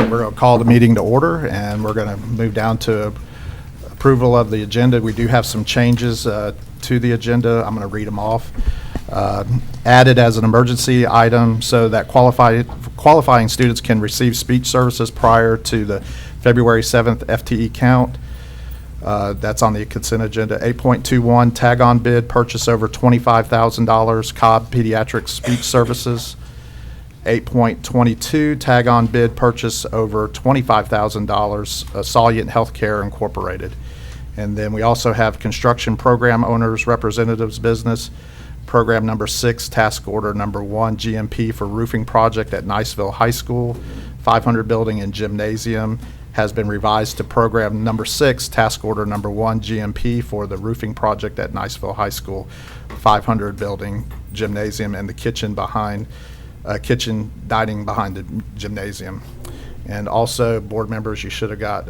we're going to call the meeting to order, and we're going to move down to approval of the agenda. We do have some changes to the agenda. I'm going to read them off. Added as an emergency item so that qualifying students can receive speech services prior to the February 7th FTE count. That's on the consent agenda. 8.21, tag-on bid, purchase over $25,000, Cobb Pediatric Speech Services. 8.22, tag-on bid, purchase over $25,000, Salient Healthcare Incorporated. And then we also have construction program owners representatives business. Program number 6, task order number 1, GMP for roofing project at Niceville High School, 500 building and gymnasium, has been revised to program number 6, task order number 1, GMP for the roofing project at Niceville High School, 500 building, gymnasium, and the kitchen dining behind the gymnasium. And also, board members, you should have got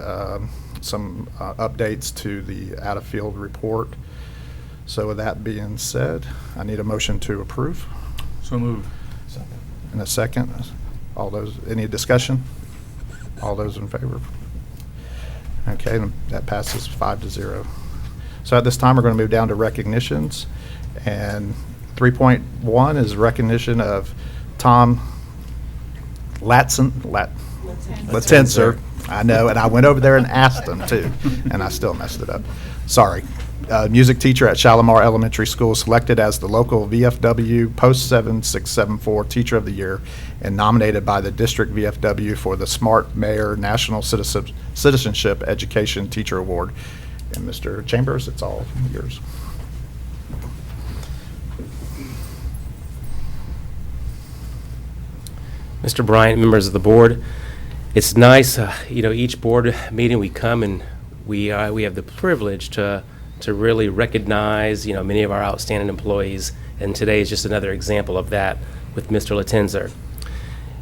some updates to the out-of-field report. So with that being said, I need a motion to approve. So moved. In a second. All those, any discussion? All those in favor? Okay, that passes 5-0. So at this time, we're going to move down to recognitions. And 3.1 is recognition of Tom Latenzer. I know, and I went over there and asked him too, and I still messed it up. Sorry. Music teacher at Shalimar Elementary School, selected as the local VFW Post 7674 Teacher of the Year and nominated by the District VFW for the Smart Mayor National Citizenship Education Teacher Award. And Mr. Chambers, it's all yours. Mr. Bryant, members of the board, it's nice, each board meeting we come and we have the privilege to really recognize, many of our outstanding employees, and today is just another example of that with Mr. Latenzer.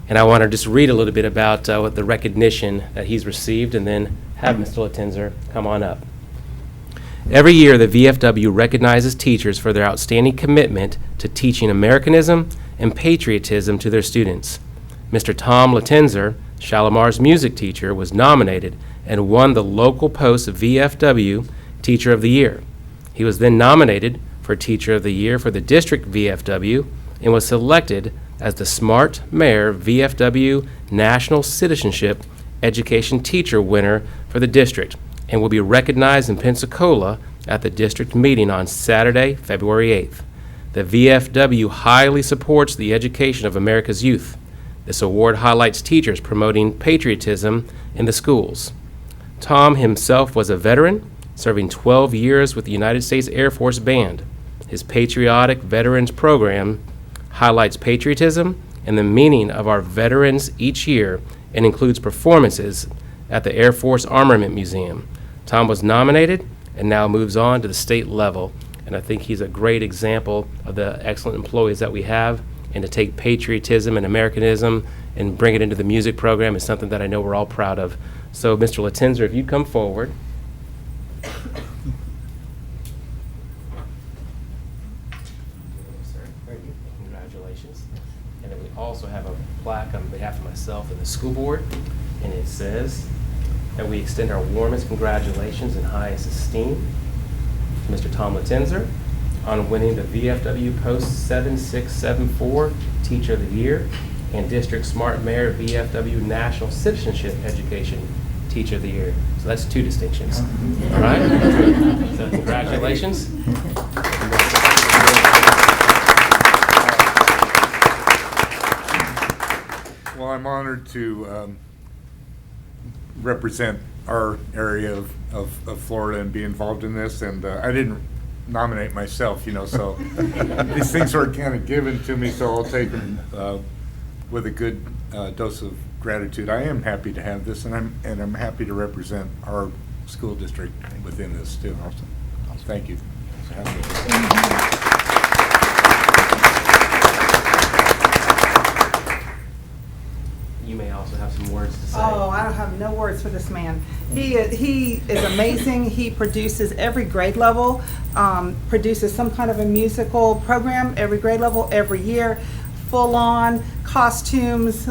And I want to just read a little bit about what the recognition that he's received, and then have Mr. Latenzer come on up. Every year, the VFW recognizes teachers for their outstanding commitment to teaching Americanism and patriotism to their students. Mr. Tom Latenzer, Shalimar's music teacher, was nominated and won the local Post VFW Teacher of the Year. He was then nominated for Teacher of the Year for the District VFW and was selected as the Smart Mayor VFW National Citizenship Education Teacher winner for the district, and will be recognized in Pensacola at the district meeting on Saturday, February 8th. The VFW highly supports the education of America's youth. This award highlights teachers promoting patriotism in the schools. Tom himself was a veteran, serving 12 years with the United States Air Force Band. His Patriotic Veterans Program highlights patriotism and the meaning of our veterans each year and includes performances at the Air Force Armament Museum. Tom was nominated and now moves on to the state level, and I think he's a great example of the excellent employees that we have, and to take patriotism and Americanism and bring it into the music program is something that I know we're all proud of. So, Mr. Latenzer, if you'd come forward. Congratulations. And then we also have a plaque on behalf of myself and the school board, and it says that we extend our warmest congratulations and highest esteem to Mr. Tom Latenzer on winning the VFW Post 7674 Teacher of the Year and District Smart Mayor VFW National Citizenship Education Teacher of the Year. So that's 2 distinctions. All right? So congratulations. Well, I'm honored to represent our area of Florida and be involved in this, and I didn't nominate myself, so these things were kind of given to me, so I'll take them with a good dose of gratitude. I am happy to have this, and I'm happy to represent our school district within this too. Awesome. Thank you. You may also have some words to say. Oh, I don't have no words for this man. He is amazing. He produces every grade level, produces some kind of a musical program every grade level every year, full on costumes,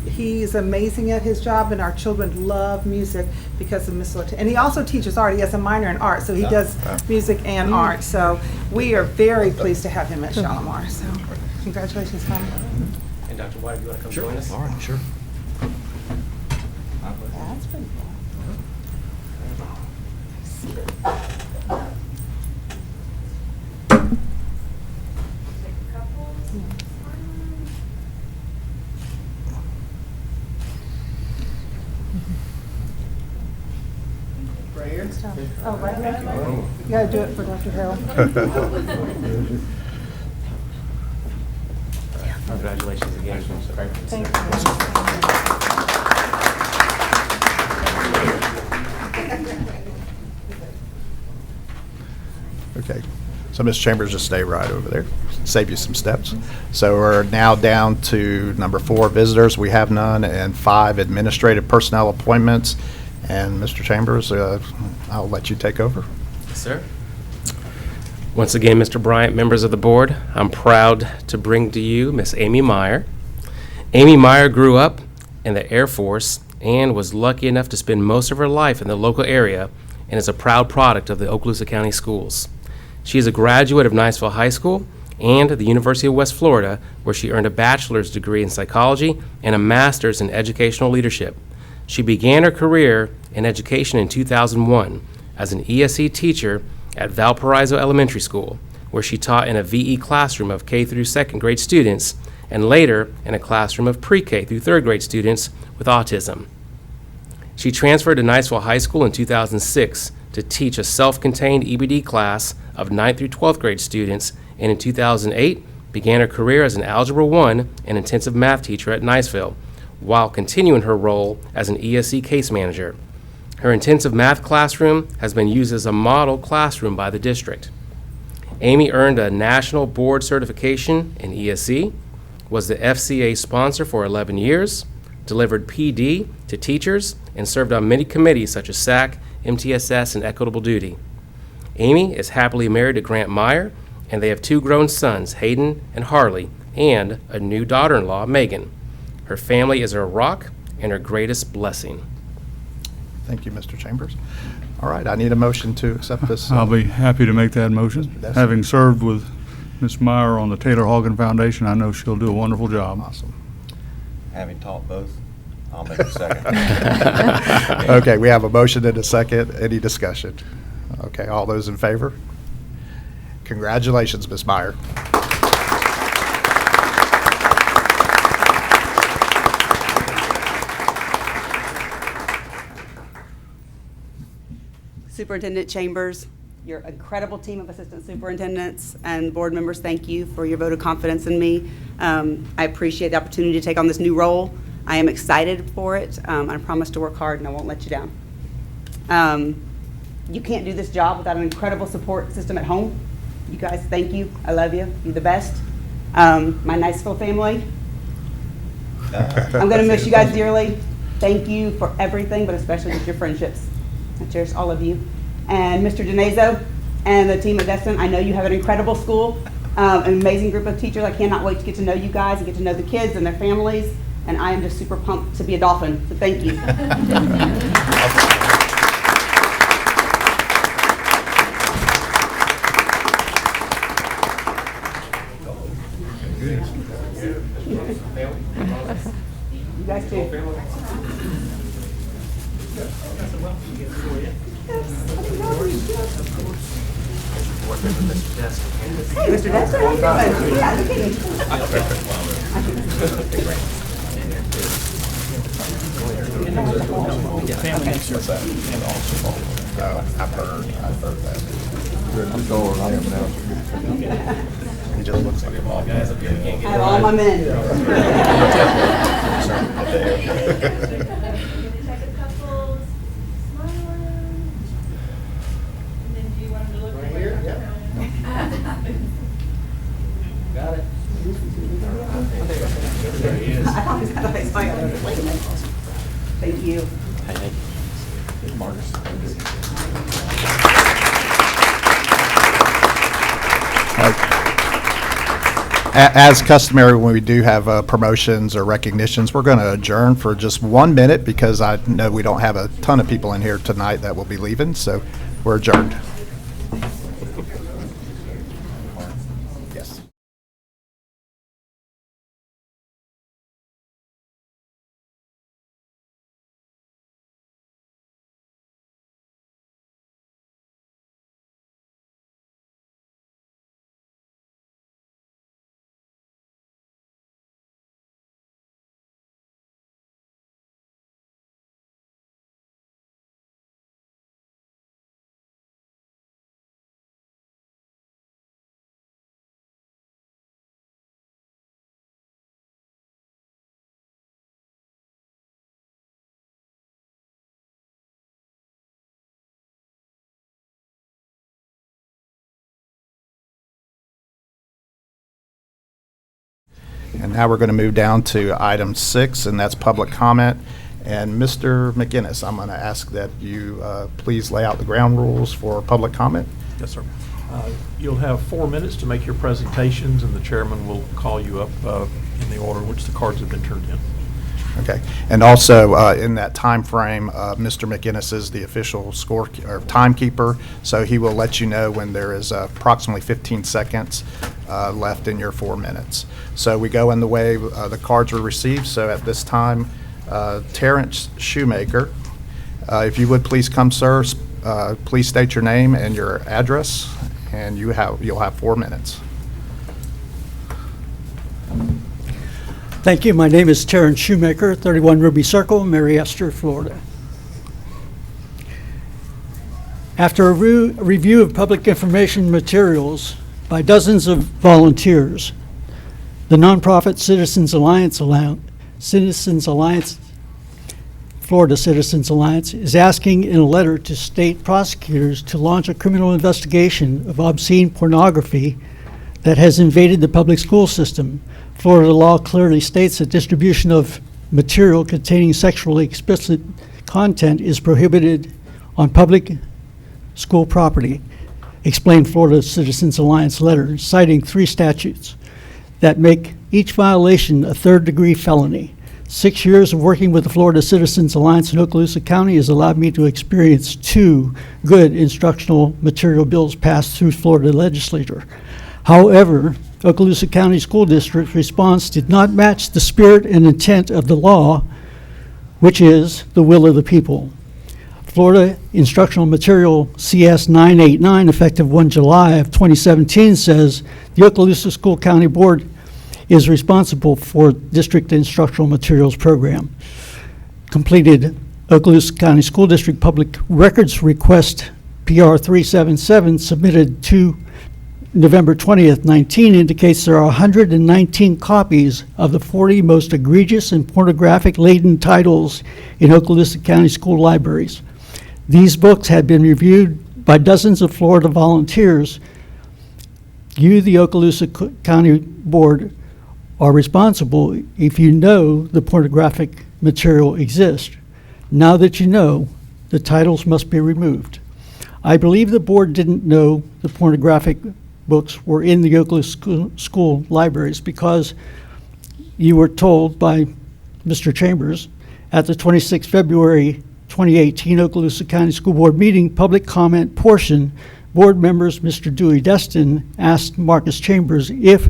he's amazing at his job, and our children love music because of Mr. Latino. And he also teaches art. He has a minor in art, so he does music and art. So we are very pleased to have him at Shalimar. So congratulations, Tom. And Dr. White, if you want to come join us? All right, sure. That's pretty cool. Oh, right now? You gotta do it for Dr. Hill. Congratulations again. Thank you. Okay, so Ms. Chambers, just stay right over there, save you some steps. So we're now down to number 4, visitors, we have none, and 5, administrative personnel appointments. And Mr. Chambers, I'll let you take over. Yes, sir. Once again, Mr. Bryant, members of the board, I'm proud to bring to you Miss Amy Meyer. Amy Meyer grew up in the Air Force and was lucky enough to spend most of her life in the local area and is a proud product of the Okaloosa County Schools. She is a graduate of Niceville High School and the University of West Florida, where she earned a bachelor's degree in psychology and a master's in educational leadership. She began her career in education in 2001 as an ESE teacher at Valparaiso Elementary School, where she taught in a VE classroom of K through second grade students and later in a classroom of pre-K through third grade students with autism. She transferred to Niceville High School in 2006 to teach a self-contained EBD class of 9th through 12th grade students, and in 2008 began her career as an Algebra 1 and intensive math teacher at Niceville, while continuing her role as an ESE case manager. Her intensive math classroom has been used as a model classroom by the district. Amy earned a national board certification in ESE, was the FCA sponsor for 11 years, delivered PD to teachers, and served on many committees such as SAC, MTSS, and Equitable Duty. Amy is happily married to Grant Meyer, and they have 2 grown sons, Hayden and Harley, and a new daughter-in-law, Megan. Her family is her rock and her greatest blessing. Thank you, Mr. Chambers. All right, I need a motion to accept this. I'll be happy to make that motion. That's- Having served with Ms. Meyer on the Taylor Hawken Foundation, I know she'll do a wonderful job. Awesome. Having taught both, I'll make a second. Okay, we have a motion and a second. Any discussion? Okay, all those in favor? Congratulations, Ms. Meyer. Superintendent Chambers, your incredible team of assistant superintendents and board members, thank you for your vote of confidence in me. I appreciate the opportunity to take on this new role. I am excited for it. I promise to work hard and I won't let you down. You can't do this job without an incredible support system at home. You guys, thank you. I love you. You're the best. My Niceville family, I'm going to miss you guys dearly. Thank you for everything, but especially just your friendships. I cherish all of you. And Mr. Donazo and the team at Destin, I know you have an incredible school, an amazing group of teachers. I cannot wait to get to know you guys and get to know the kids and their families. And I am just super pumped to be a Dolphin, so thank you. You guys too. Hey, Mr. Dexter, how you doing? Yeah, look at you. I've heard that. He just looks like a mom. I have all my men. Take a couple, smile, and then do you want them to look right here? Got it. I always got a smile. Thank you. As customary, when we do have promotions or recognitions, we're going to adjourn for just 1 minute because I know we don't have a ton of people in here tonight that will be leaving, so we're adjourned. Yes. And now we're going to move down to item 6, and that's public comment. And Mr. McGinnis, I'm going to ask that you please lay out the ground rules for public comment. Yes, sir. You'll have 4 minutes to make your presentations, and the chairman will call you up in the order in which the cards have been turned in. Okay. And also, in that time frame, Mr. McGinnis is the official or timekeeper, so he will let you know when there is approximately 15 seconds left in your 4 minutes. So we go in the way the cards were received. So at this time, Terrence Shoemaker, if you would please come, sir. Please state your name and your address, and you'll have 4 minutes. Thank you. My name is Terrence Shoemaker, 31 Ruby Circle, Mary Esther, Florida. After a review of public information materials by dozens of volunteers, the nonprofit Citizens Alliance, Florida Citizens Alliance, is asking in a letter to state prosecutors to launch a criminal investigation of obscene pornography that has invaded the public school system. Florida law clearly states that distribution of material containing sexually explicit content is prohibited on public school property, explained Florida Citizens Alliance letter, citing 3 statutes that make each violation a third-degree felony. 6 years of working with the Florida Citizens Alliance in Okaloosa County has allowed me to experience 2 good instructional material bills passed through Florida legislature. However, Okaloosa County School District's response did not match the spirit and intent of the law, which is the will of the people. Florida Instructional Material CS 989, effective 1 July of 2017, says the Okaloosa School County Board is responsible for District Instructional Materials Program. Completed Okaloosa County School District Public Records Request PR 377 submitted to November 20th, 19 indicates there are 119 copies of the 40 most egregious and pornographic-laden titles in Okaloosa County school libraries. These books had been reviewed by dozens of Florida volunteers. You, the Okaloosa County Board, are responsible if you know the pornographic material exists. Now that you know, the titles must be removed. I believe the board didn't know the pornographic books were in the Okaloosa school libraries because you were told by Mr. Chambers at the 26th February 2018 Okaloosa County School Board meeting public comment portion. Board members Mr. Dewey Destin asked Marcus Chambers if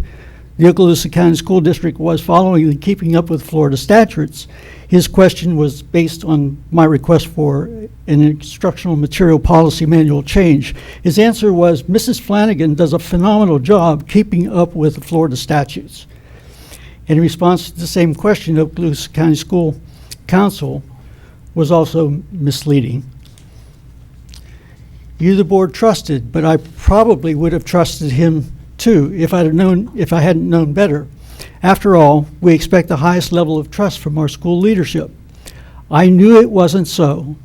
the Okaloosa County School District was following and keeping up with Florida statutes. His question was based on my request for an instructional material policy manual change. His answer was, Mrs. Flanagan does a phenomenal job keeping up with the Florida statutes. In response to the same question, Okaloosa County School Council was also misleading. You, the board, trusted, but I probably would have trusted him too if I hadn't known better. After all, we expect the highest level of trust from our school leadership. I knew it wasn't so.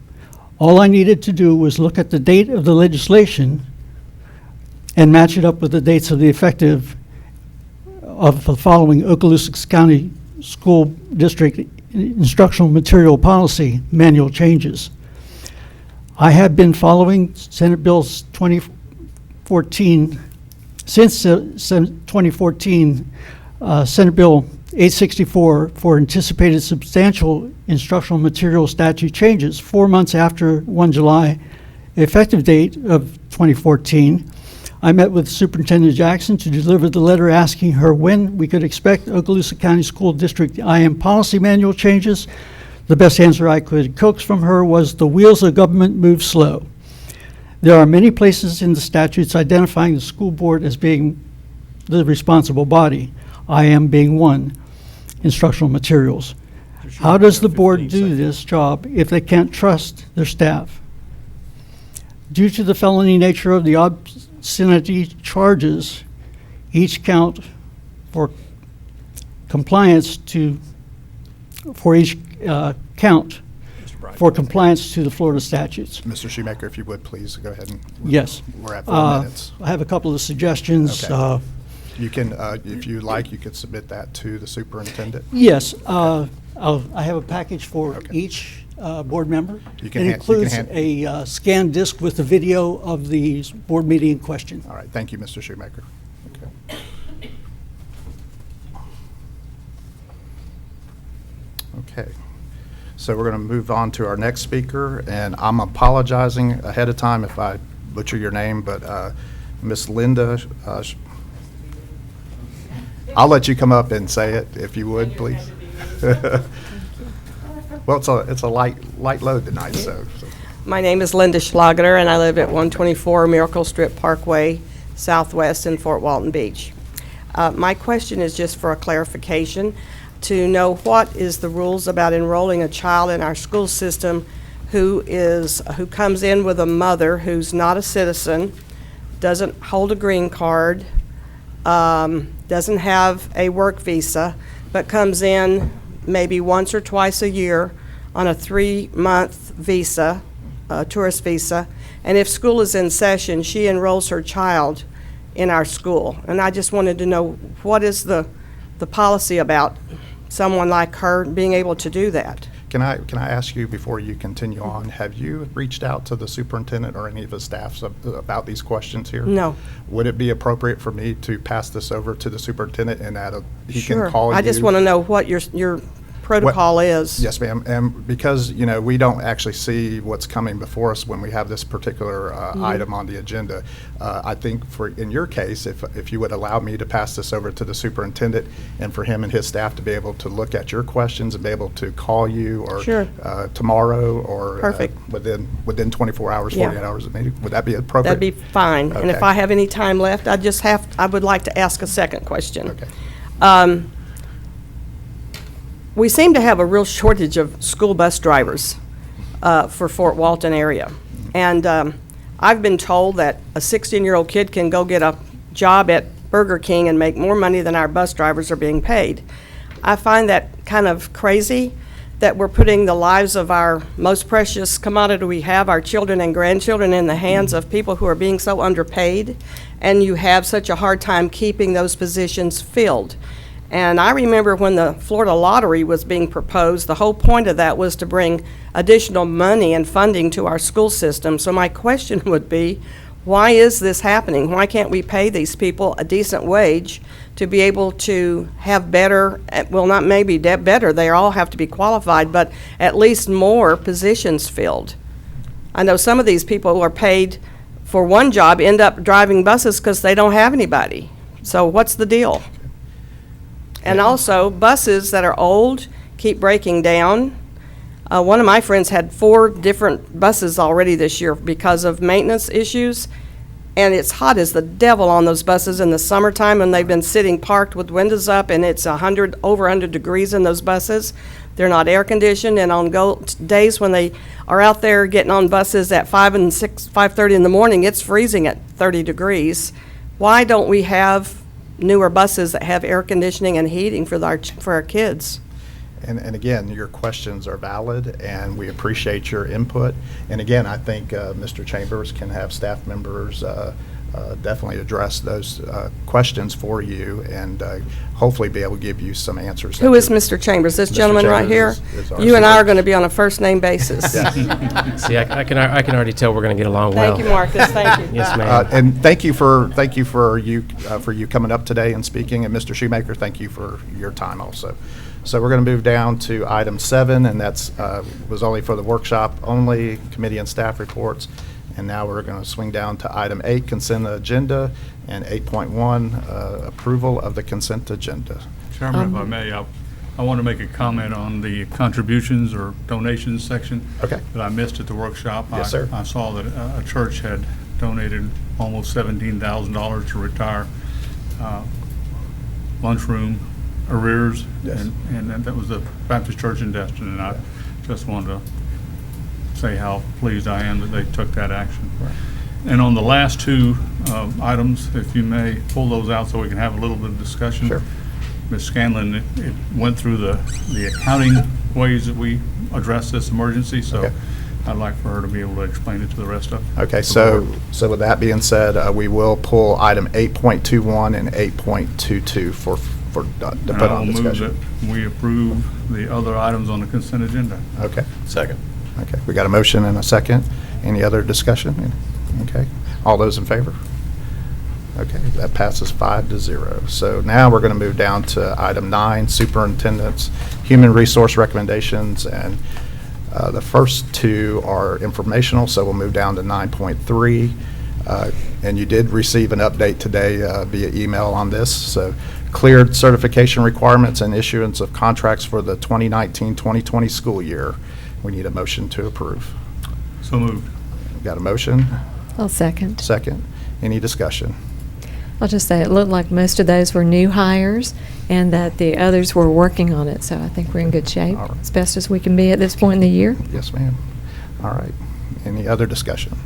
All I needed to do was look at the date of the legislation and match it up with the dates of the effective of the following Okaloosa County School District Instructional Material Policy Manual changes. I have been following Senate Bills 2014 Since 2014, Senate Bill 864 for anticipated substantial instructional material statute changes 4 months after 1 July effective date of 2014, I met with Superintendent Jackson to deliver the letter asking her when we could expect Okaloosa County School District IM policy manual changes. The best answer I could coax from her was the wheels of government move slow. There are many places in the statutes identifying the school board as being the responsible body, IM being one, instructional materials. How does the board do this job if they can't trust their staff? Due to the felony nature of the obscenity charges, each count for compliance to, for each count for compliance to the Florida statutes. Mr. Shoemaker, if you would, please go ahead and. Yes. We're at 4 minutes. I have a couple of suggestions. Okay. You can, if you like, you could submit that to the superintendent. Yes, I have a package for Okay. each board member. You can It hand- you can includes hand- a scanned disc with the video of the board meeting in question. All right, thank you, Mr. Shoemaker. Okay. Okay, so we're going to move on to our next speaker, and I'm apologizing ahead of time if I butcher your name, but Miss Linda, I'll let you come up and say it if you would, please. Well, it's a light load tonight, so. My name is Linda Schlageter, and I live at 124 Miracle Strip Parkway, Southwest in Fort Walton Beach. My question is just for a clarification to know what is the rules about enrolling a child in our school system who comes in with a mother who's not a citizen, doesn't hold a green card, doesn't have a work visa, but comes in maybe once or twice a year on a 3-month visa, tourist visa, and if school is in session, she enrolls her child in our school. And I just wanted to know, what is the policy about someone like her being able to do that? Can I ask you, before you continue on, have you reached out to the superintendent or any of his staffs about these questions here? No. Would it be appropriate for me to pass this over to the superintendent and he Sure. can call you? I just want to know what your protocol is. Yes, ma'am. And because, we don't actually see what's coming before us when we have this particular item on the agenda, I think in your case, if you would allow me to pass this over to the superintendent and for him and his staff to be able to look at your questions and be able to call you or Sure. Tomorrow or Perfect. Within 24 hours, Yeah. 48 hours of meeting, would that be appropriate? That'd be fine. And if Okay. I have any time left, I would like to ask a second question. Okay. We seem to have a real shortage of school bus drivers for Fort Walton area. And I've been told that a 16-year-old kid can go get a job at Burger King and make more money than our bus drivers are being paid. I find that kind of crazy, that we're putting the lives of our most precious commodity we have, our children and grandchildren, in the hands of people who are being so underpaid, and you have such a hard time keeping those positions filled. And I remember when the Florida lottery was being proposed, the whole point of that was to bring additional money and funding to our school system. So my question would be, why is this happening? Why can't we pay these people a decent wage to be able to have better, well, not maybe better, they all have to be qualified, but at least more positions filled? I know some of these people who are paid for one job end up driving buses because they don't have anybody. So what's the deal? And also, buses that are old keep breaking down. One of my friends had 4 different buses already this year because of maintenance issues, and it's hot as the devil on those buses in the summertime, and they've been sitting parked with windows up, and it's over 100 degrees in those buses. They're not air conditioned, and on days when they are out there getting on buses at 5:30 in the morning, it's freezing at 30 degrees. Why don't we have newer buses that have air conditioning and heating for our kids? And again, your questions are valid, and we appreciate your input. And again, I think Mr. Chambers can have staff members definitely address those questions for you and hopefully be able to give you some answers. Who is Mr. Chambers? This Mr. gentleman right here? Chambers is our You and I are super- going to be on a first-name basis. See, I can already tell we're going to get along well. Thank you, Marcus, thank you. Yes, ma'am. And thank you for you coming up today and speaking, and Mr. Shoemaker, thank you for your time also. So we're going to move down to item 7, and that's was only for the workshop only, committee and staff reports. And now we're going to swing down to item 8, consent agenda, and 8.1, approval of the consent agenda. Chairman, if I may, I want to make a comment on the contributions or donations section. Okay. That I missed at the workshop. Yes, sir. I saw that a church had donated almost $17,000 to retire lunchroom arrears. Yes. And that was the Baptist Church in Destin, and I just wanted to say how pleased I am that they took that action. And on the last two items, if you may pull those out so we can have a little bit of discussion. Sure. Ms. Scanlon, it went through the accounting ways that we address this emergency, so Okay. I'd like for her to be able to explain it to the rest of. Okay, the so board. with that being said, we will pull item 8.21 and 8.22 to put And on I will move discussion. that we approve the other items on the consent agenda. Okay. Second. Okay, we got a motion and a second. Any other discussion? Okay, all those in favor? Okay, that passes 5-0. So now we're going to move down to item 9, superintendent's human resource recommendations, and the first two are informational, so we'll move down to 9.3. And you did receive an update today via email on this, so cleared certification requirements and issuance of contracts for the 2019-2020 school year. We need a motion to approve. So moved. Got a motion? I'll second. Second. Any discussion? I'll just say it looked like most of those were new hires and that the others were working on it, so I think we're in good shape, All right. as best as we can be at this point in the year. Yes, ma'am. All right. Any other discussion?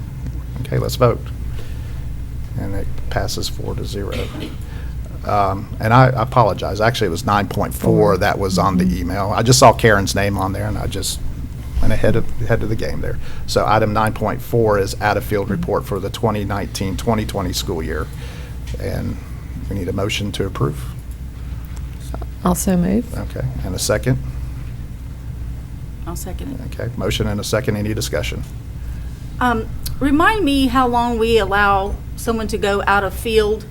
Okay, let's vote. And it passes 4-0. And I apologize. Actually, it was 9.4 that was on the email. I just saw Karen's name on there, and I just went ahead of the game there. So item 9.4 is out-of-field report for the 2019-2020 school year. And we need a motion to approve. Also move. Okay, and a second? I'll second it. Okay, motion and a second. Any discussion? Remind me how long we allow someone to go out of field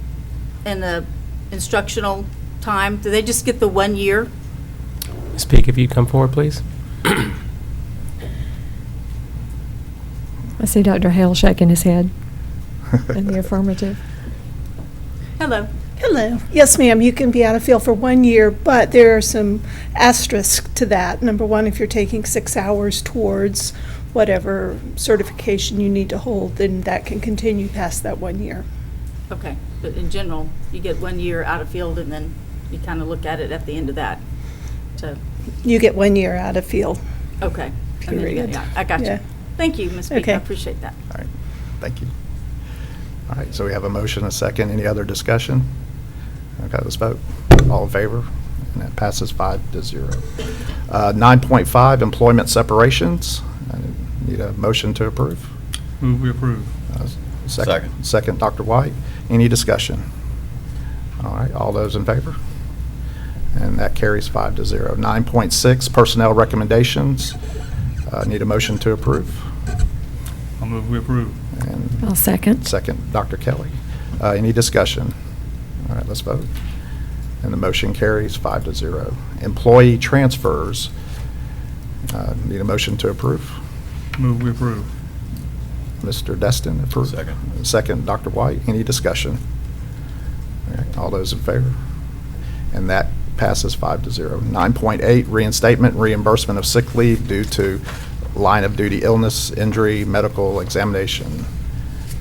in the instructional time? Do they just get the 1 year? Speak if you come forward, please. I see Dr. Hale shaking his head in the affirmative. Hello. Hello. Yes, ma'am, you can be out of field for 1 year, but there are some asterisks to that. Number one, if you're taking 6 hours towards whatever certification you need to hold, then that can continue past that 1 year. Okay, but in general, you get 1 year out of field and then you kind of look at it at the end of that. So, You get 1 year out of field. okay. And then you Period. get- Yeah, I got you. Yeah. Thank you, Ms. Peak. I Okay. appreciate that. All right, thank you. All right, so we have a motion, a second. Any other discussion? Okay, let's vote. All in favor? And that passes 5-0. 9.5, employment separations. I need a motion to approve. Move we approve. Second. Second, Dr. White. Any discussion? All right, all those in favor? And that carries 5-0. 9.6, personnel recommendations. Need a motion to approve. I'll move we approve. And I'll second. second, Dr. Kelly. Any discussion? All right, let's vote. And the motion carries 5-0. Employee transfers. Need a motion to approve. Move we approve. Mr. Destin, approve. Second. Second, Dr. White. Any discussion? All right, all those in favor? And that passes 5-0. 9.8, reinstatement, reimbursement of sick leave due to line of duty illness, injury, medical examination.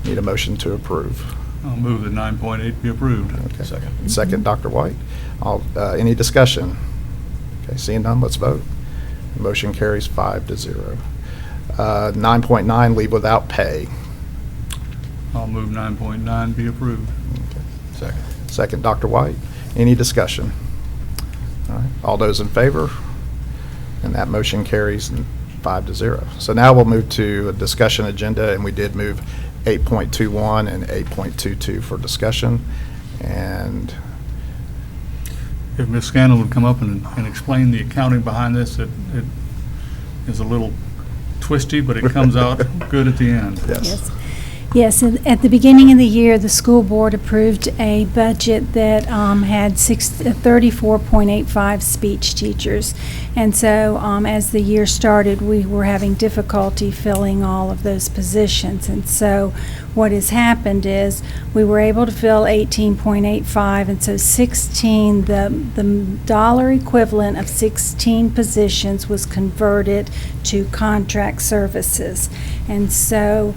Need a motion to approve. I'll move that 9.8 be approved. Okay. Second. Second, Dr. White. Any discussion? Okay, seeing none, let's vote. Motion carries 5-0. 9.9, leave without pay. I'll move 9.9 be approved. Second. Second, Dr. White. Any discussion? All right, all those in favor? And that motion carries 5-0. So now we'll move to a discussion agenda, and we did move 8.21 and 8.22 for discussion. And If Ms. Scannell would come up and explain the accounting behind this, it is a little twisty, but it comes out good at the end. yes. Yes, at the beginning of the year, the school board approved a budget that had 34.85 speech teachers. And so as the year started, we were having difficulty filling all of those positions. And so what has happened is we were able to fill 18.85, and so 16, the dollar equivalent of 16 positions was converted to contract services. And so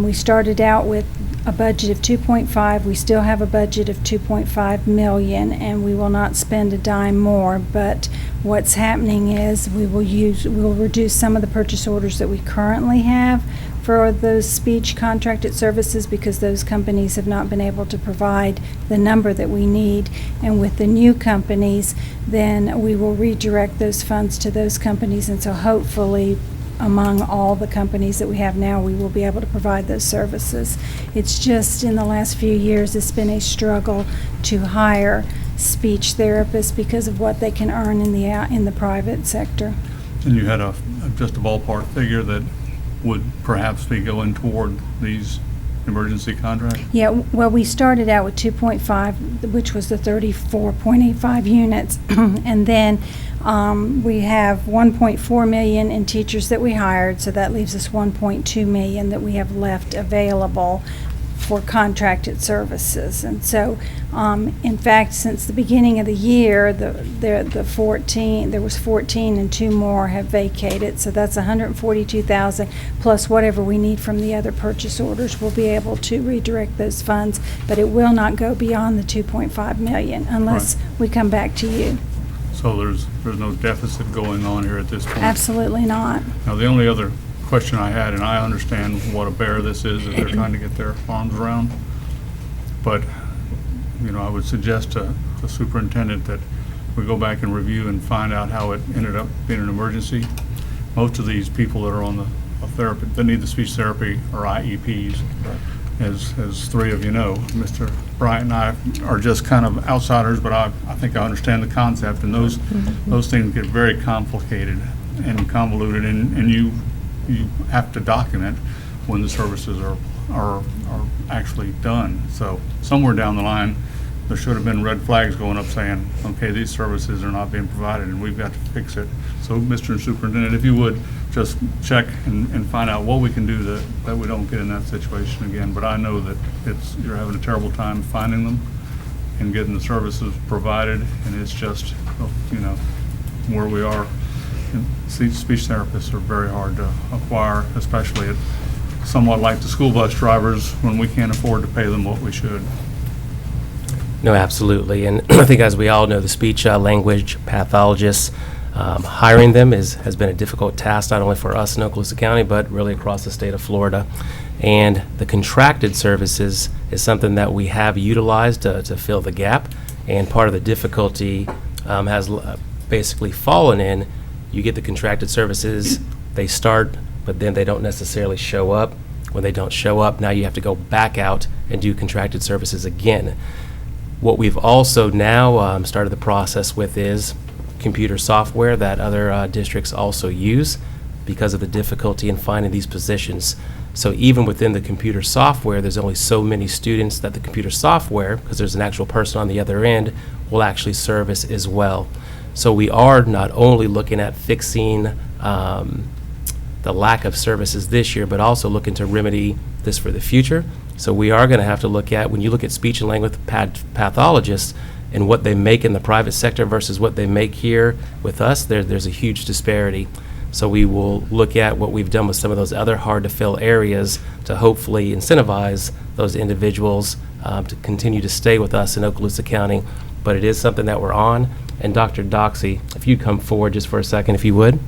we started out with a budget of 2.5. We still have a budget of 2.5 million, and we will not spend a dime more. But what's happening is we will reduce some of the purchase orders that we currently have for those speech contracted services, because those companies have not been able to provide the number that we need. And with the new companies, then we will redirect those funds to those companies, and so hopefully among all the companies that we have now, we will be able to provide those services. It's just in the last few years, it's been a struggle to hire speech therapists because of what they can earn in the private sector. And you had just a ballpark figure that would perhaps be going toward these emergency contracts? Yeah, well, we started out with 2.5, which was the 34.85 units, and then we have 1.4 million in teachers that we hired, so that leaves us 1.2 million that we have left available for contracted services. And so, in fact, since the beginning of the year, there was 14 and 2 more have vacated, so that's 142,000 plus whatever we need from the other purchase orders. We'll be able to redirect those funds, but it will not go beyond the 2.5 million unless we come back to you. So there's no deficit going on here at this point? Absolutely not. Now, the only other question I had, and I understand what a bear this is that they're trying to get their arms around, but, I would suggest to the superintendent that we go back and review and find out how it ended up being an emergency. Most of these people that are on the therapy, that need the speech therapy, are IEPs. As 3 of you know, Mr. Bryant and I are just kind of outsiders, but I think I understand the concept, and those things get very complicated and convoluted, and you have to document when the services are actually done. So somewhere down the line, there should have been red flags going up saying, okay, these services are not being provided and we've got to fix it. So Mr. Superintendent, if you would just check and find out what we can do that we don't get in that situation again. But I know that you're having a terrible time finding them and getting the services provided, and it's just, where we are. And speech therapists are very hard to acquire, especially at somewhat like the school bus drivers when we can't afford to pay them what we should. No, absolutely. And I think, as we all know, the speech language pathologists, hiring them has been a difficult task, not only for us in Okaloosa County, but really across the state of Florida. And the contracted services is something that we have utilized to fill the gap. And part of the difficulty has basically fallen in, you get the contracted services, they start, but then they don't necessarily show up. When they don't show up, now you have to go back out and do contracted services again. What we've also now started the process with is computer software that other districts also use because of the difficulty in finding these positions. So even within the computer software, there's only so many students that the computer software, because there's an actual person on the other end, will actually service as well. So we are not only looking at fixing the lack of services this year, but also looking to remedy this for the future. So we are going to have to look at, when you look at speech and language pathologists and what they make in the private sector versus what they make here with us, there's a huge disparity. So we will look at what we've done with some of those other hard-to-fill areas to hopefully incentivize those individuals to continue to stay with us in Okaloosa County. But it is something that we're on. And Dr. Doxey, if you'd come forward just for a second, if you would.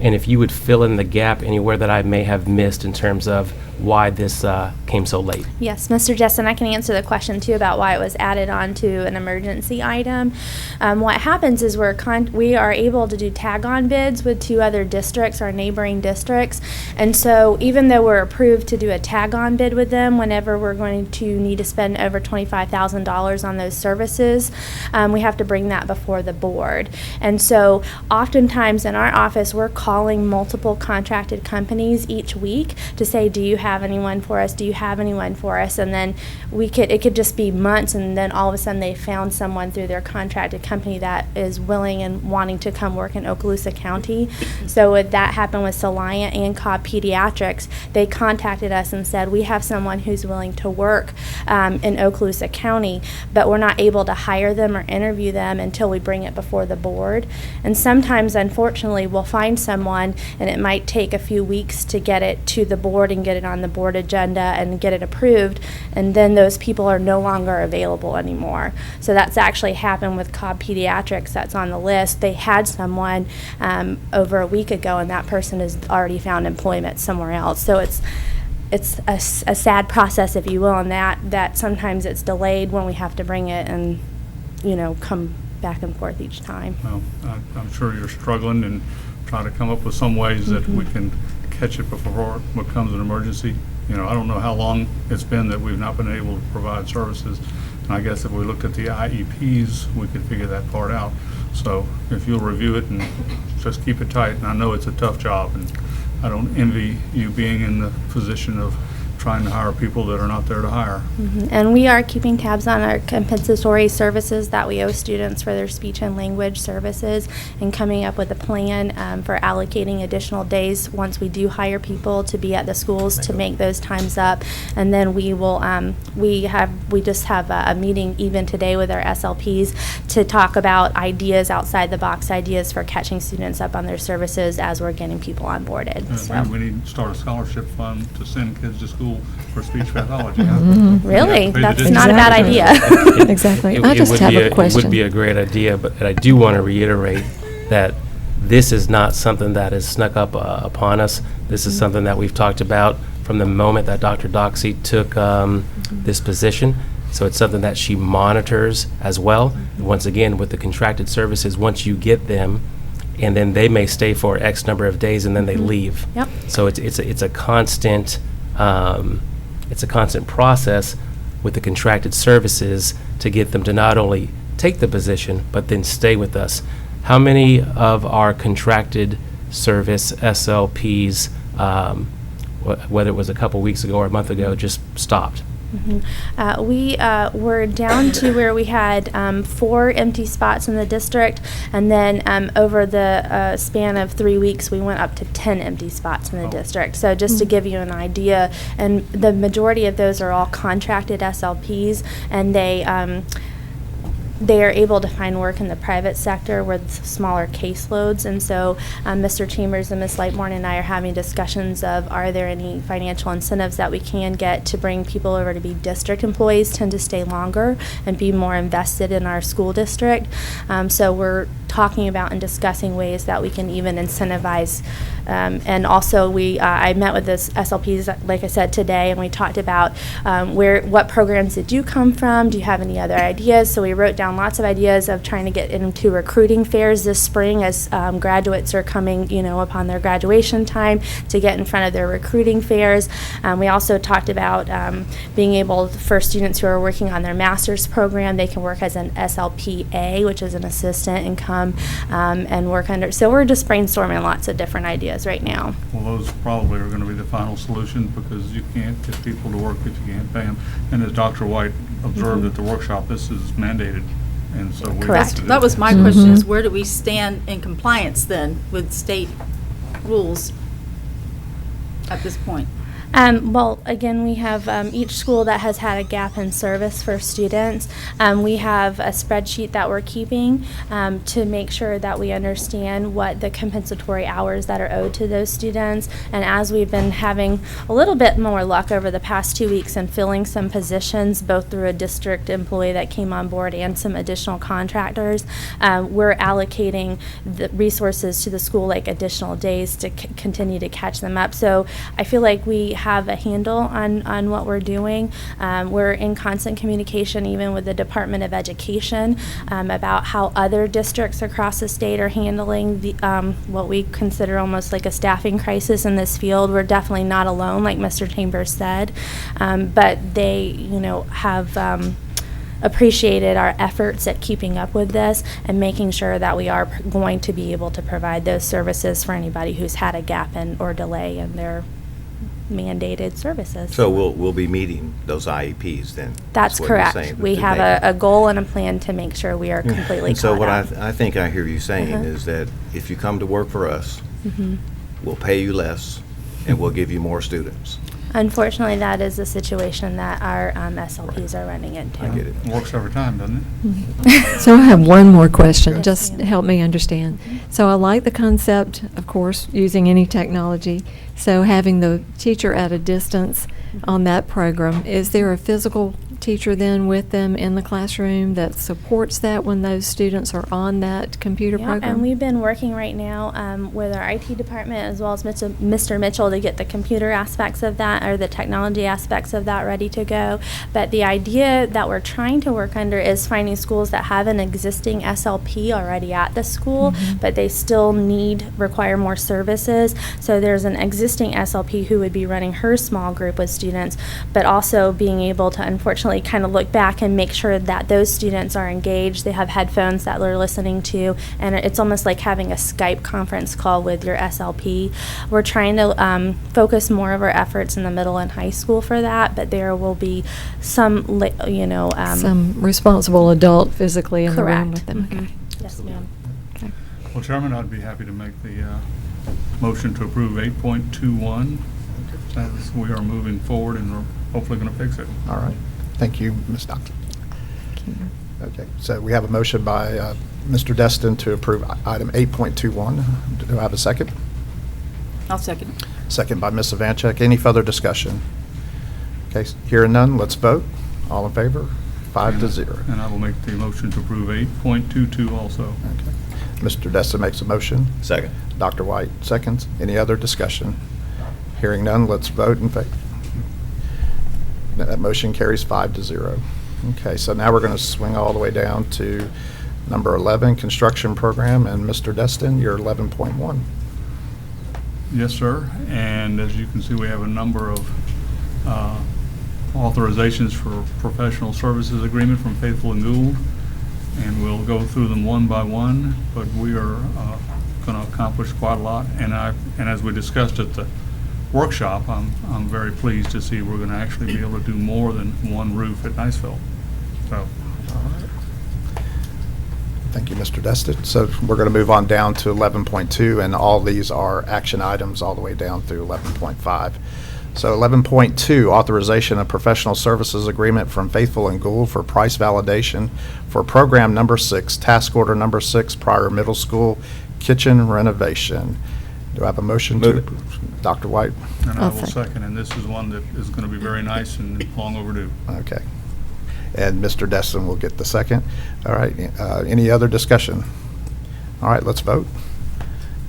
and if you would fill in the gap anywhere that I may have missed in terms of why this came so late. Yes, Mr. Jessen, I can answer the question too about why it was added on to an emergency item. What happens is we are able to do tag-on bids with 2 other districts, our neighboring districts, and so even though we're approved to do a tag-on bid with them whenever we're going to need to spend over $25,000 on those services, we have to bring that before the board. And so oftentimes in our office, we're calling multiple contracted companies each week to say, do you have anyone for us? Do you have anyone for us? And then it could just be months, and then all of a sudden they found someone through their contracted company that is willing and wanting to come work in Okaloosa County. So that happened with Soliant and Cobb Pediatrics. They contacted us and said, we have someone who's willing to work in Okaloosa County, but we're not able to hire them or interview them until we bring it before the board. And sometimes, unfortunately, we'll find someone, and it might take a few weeks to get it to the board and get it on the board agenda and get it approved, and then those people are no longer available anymore. So that's actually happened with Cobb Pediatrics. That's on the list. They had someone over a week ago, and that person has already found employment somewhere else. So it's a sad process, if you will, and that sometimes it's delayed when we have to bring it and, come back and forth each time. Well, I'm sure you're struggling and trying to come up with some ways that we can catch it before it becomes an emergency. I don't know how long it's been that we've not been able to provide services. And I guess if we looked at the IEPs, we could figure that part out. So if you'll review it and just keep it tight, and I know it's a tough job, and I don't envy you being in the position of trying to hire people that are not there to hire. And we are keeping tabs on our compensatory services that we owe students for their speech and language services, and coming up with a plan for allocating additional days once we do hire people to be at the schools to make those times up. And then we will we just have a meeting even today with our SLPs to talk about ideas, outside the box ideas for catching students up on their services as we're getting people onboarded. So. We need to start a scholarship fund to send kids to school for speech pathology. Really? Yeah, That's not a bad idea. Exactly. It I just would have be a question. It would be a great idea, but I do want to reiterate that this is not something that has snuck up upon us. This is something that we've talked about from the moment that Dr. Doxey took this position. So it's something that she monitors as well. Once again, with the contracted services, once you get them, and then they may stay for X number of days and then they leave. Yep. So it's a constant process with the contracted services to get them to not only take the position but then stay with us. How many of our contracted service SLPs, whether it was a couple weeks ago or a month ago, just stopped? We were down to where we had 4 empty spots in the district, and then over the span of 3 weeks, we went up to 10 empty spots in the district. So just to give you an idea, and the majority of those are all contracted SLPs, and they are able to find work in the private sector with smaller caseloads. And so Mr. Chambers and Ms. Lightmorn and I are having discussions of, are there any financial incentives that we can get to bring people over to be district employees, tend to stay longer and be more invested in our school district. So we're talking about and discussing ways that we can even incentivize. And also I met with this SLPs, like I said, today, and we talked about what programs did you come from? Do you have any other ideas? So we wrote down lots of ideas of trying to get into recruiting fairs this spring as graduates are coming, upon their graduation time, to get in front of their recruiting fairs. We also talked about being able, for students who are working on their master's program, they can work as an SLPA, which is an assistant, and come and work under. So we're just brainstorming lots of different ideas right now. Well, those probably are going to be the final solution, because you can't get people to work if you can't pay them. And as Dr. White observed at the workshop, this is mandated. And so we have to do That was my it. question, is where do we stand in compliance then with state rules at this point? Well, again, we have each school that has had a gap in service for students. We have a spreadsheet that we're keeping to make sure that we understand what the compensatory hours that are owed to those students. And as we've been having a little bit more luck over the past 2 weeks in filling some positions, both through a district employee that came on board and some additional contractors, we're allocating the resources to the school, like additional days to continue to catch them up. So I feel like we have a handle on what we're doing. We're in constant communication even with the Department of Education about how other districts across the state are handling the what we consider almost like a staffing crisis in this field. We're definitely not alone, like Mr. Chambers said, but they, have appreciated our efforts at keeping up with this and making sure that we are going to be able to provide those services for anybody who's had a gap in or delay in their mandated services. So we'll be meeting those IEPs then? That's what you're correct. saying, We to have make- a goal and a plan to make sure we are completely And so caught what up. I think I hear you saying Uh-huh. is that if you come to work for us, Mhm. we'll pay you less and we'll give you more students. Unfortunately, that is the situation that our SLPs are running into. I get it. Works every time, doesn't it? So I have one more question, just ma'am. help me understand. So I like the concept, of course, using any technology. So having the teacher at a distance on that program, is there a physical teacher then with them in the classroom that supports that when those students are on that computer Yeah, program? and we've been working right now with our IT department as well as Mr. Mitchell to get the computer aspects of that or the technology aspects of that ready to go. But the idea that we're trying to work under is finding schools that have an existing SLP already at the school, but they still require more services. So there's an existing SLP who would be running her small group with students, but also being able to unfortunately kind of look back and make sure that those students are engaged. They have headphones that they're listening to, and it's almost like having a Skype conference call with your SLP. We're trying to focus more of our efforts in the middle and high school for that, but there will be some, Some responsible adult physically in the room with correct. them, okay. Yes, ma'am. Okay. Well, Chairman, I'd be happy to make the motion to approve 8.21 as we are moving forward and we're hopefully going to fix it. All right. Thank you, Ms. Doctor. Okay, so we have a motion by Mr. Destin to approve item 8.21. Do I have a second? I'll second. Second by Ms. Ivanchek. Any further discussion? Okay, hearing none, let's vote. All in favor? 5-0. And I will make the motion to approve 8.22 also. Okay. Mr. Destin makes a motion. Second. Dr. White seconds. Any other discussion? Hearing none, let's vote in favor. That motion carries 5-0. Okay, so now we're going to swing all the way down to number 11, construction program, and Mr. Destin, you're 11.1. Yes, sir. And as you can see, we have a number of authorizations for professional services agreement from Faithful and Gould. And we'll go through them one by one, but we are going to accomplish quite a lot. And as we discussed at the workshop, I'm very pleased to see we're going to actually be able to do more than one roof at Niceville. So, Thank you, Mr. Destin. So we're going to move on down to 11.2, and all these are action items all the way down through 11.5. So 11.2, authorization of professional services agreement from Faithful and Gould for price validation for program number 6, task order number 6, Pryor Middle School kitchen renovation. Do I have a motion to? Move approve? Dr. White? and I I'll will second. second, and this is one that is going to be very nice and long overdue. Okay. And Mr. Destin will get the second. All right, any other discussion? All right, let's vote.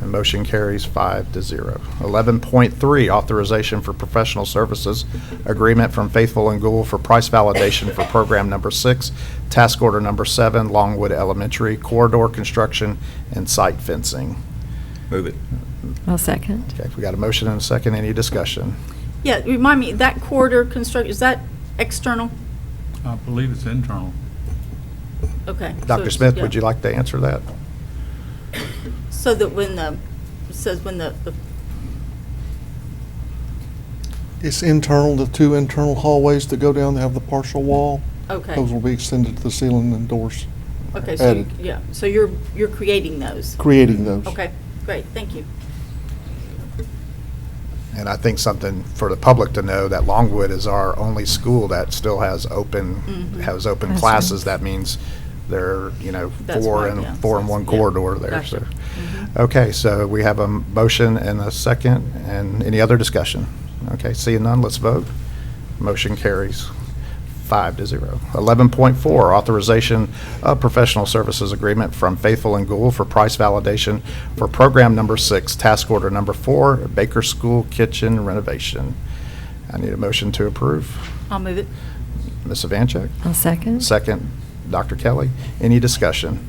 And motion carries 5-0. 11.3, authorization for professional services agreement from Faithful and Gould for price validation for program number 6, task order number 7, Longwood Elementary, corridor construction and site fencing. Move it. I'll second. Okay, we got a motion and a second. Any discussion? Yeah, remind me, that corridor construction, is that external? I believe it's internal. Okay. so Dr. it's- Smith, yeah. would you like to answer that? So that when it says when the It's internal, the 2 internal hallways that go down, they have the partial wall. okay, Those will be extended to the ceiling and doors, okay, so, added. yeah, so you're creating those? creating those. Okay, great, thank you. And I think something for the public to know, that Longwood is our only school that still has open, has open That's classes. right. That means they're, you know, That's four right, and yeah. four in one Yeah. corridor there. Gotcha. So, okay, so we have a motion and a second, and any other discussion? Okay, seeing none, let's vote. Motion carries 5-0. 11.4, authorization of professional services agreement from Faithful and Gould for price validation for program number 6, task order number 4, Baker School kitchen renovation. I need a motion to approve. I'll move it. Ms. Evancheck? I'll second. Second, Dr. Kelly. Any discussion?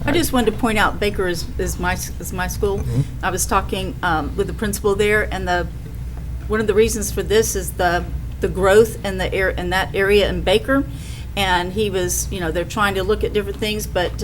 I just wanted to point out Baker is my school. I was talking with the principal there, and one of the reasons for this is the growth in in that area in Baker. And he was, you know, they're trying to look at different things, but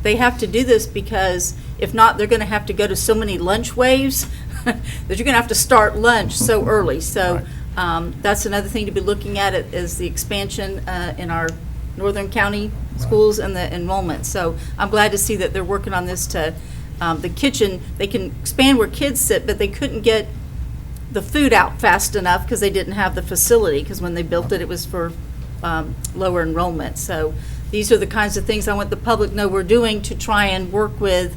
they have to do this because if not, they're going to have to go to so many lunch waves that you're going to have to start lunch so early. So that's another thing to be looking at, is the expansion in our Northern County schools and the enrollment. So I'm glad to see that they're working on this to, the kitchen, they can expand where kids sit, but they couldn't get the food out fast enough because they didn't have the facility, because when they built it, it was for lower enrollment. So these are the kinds of things I want the public to know we're doing to try and work with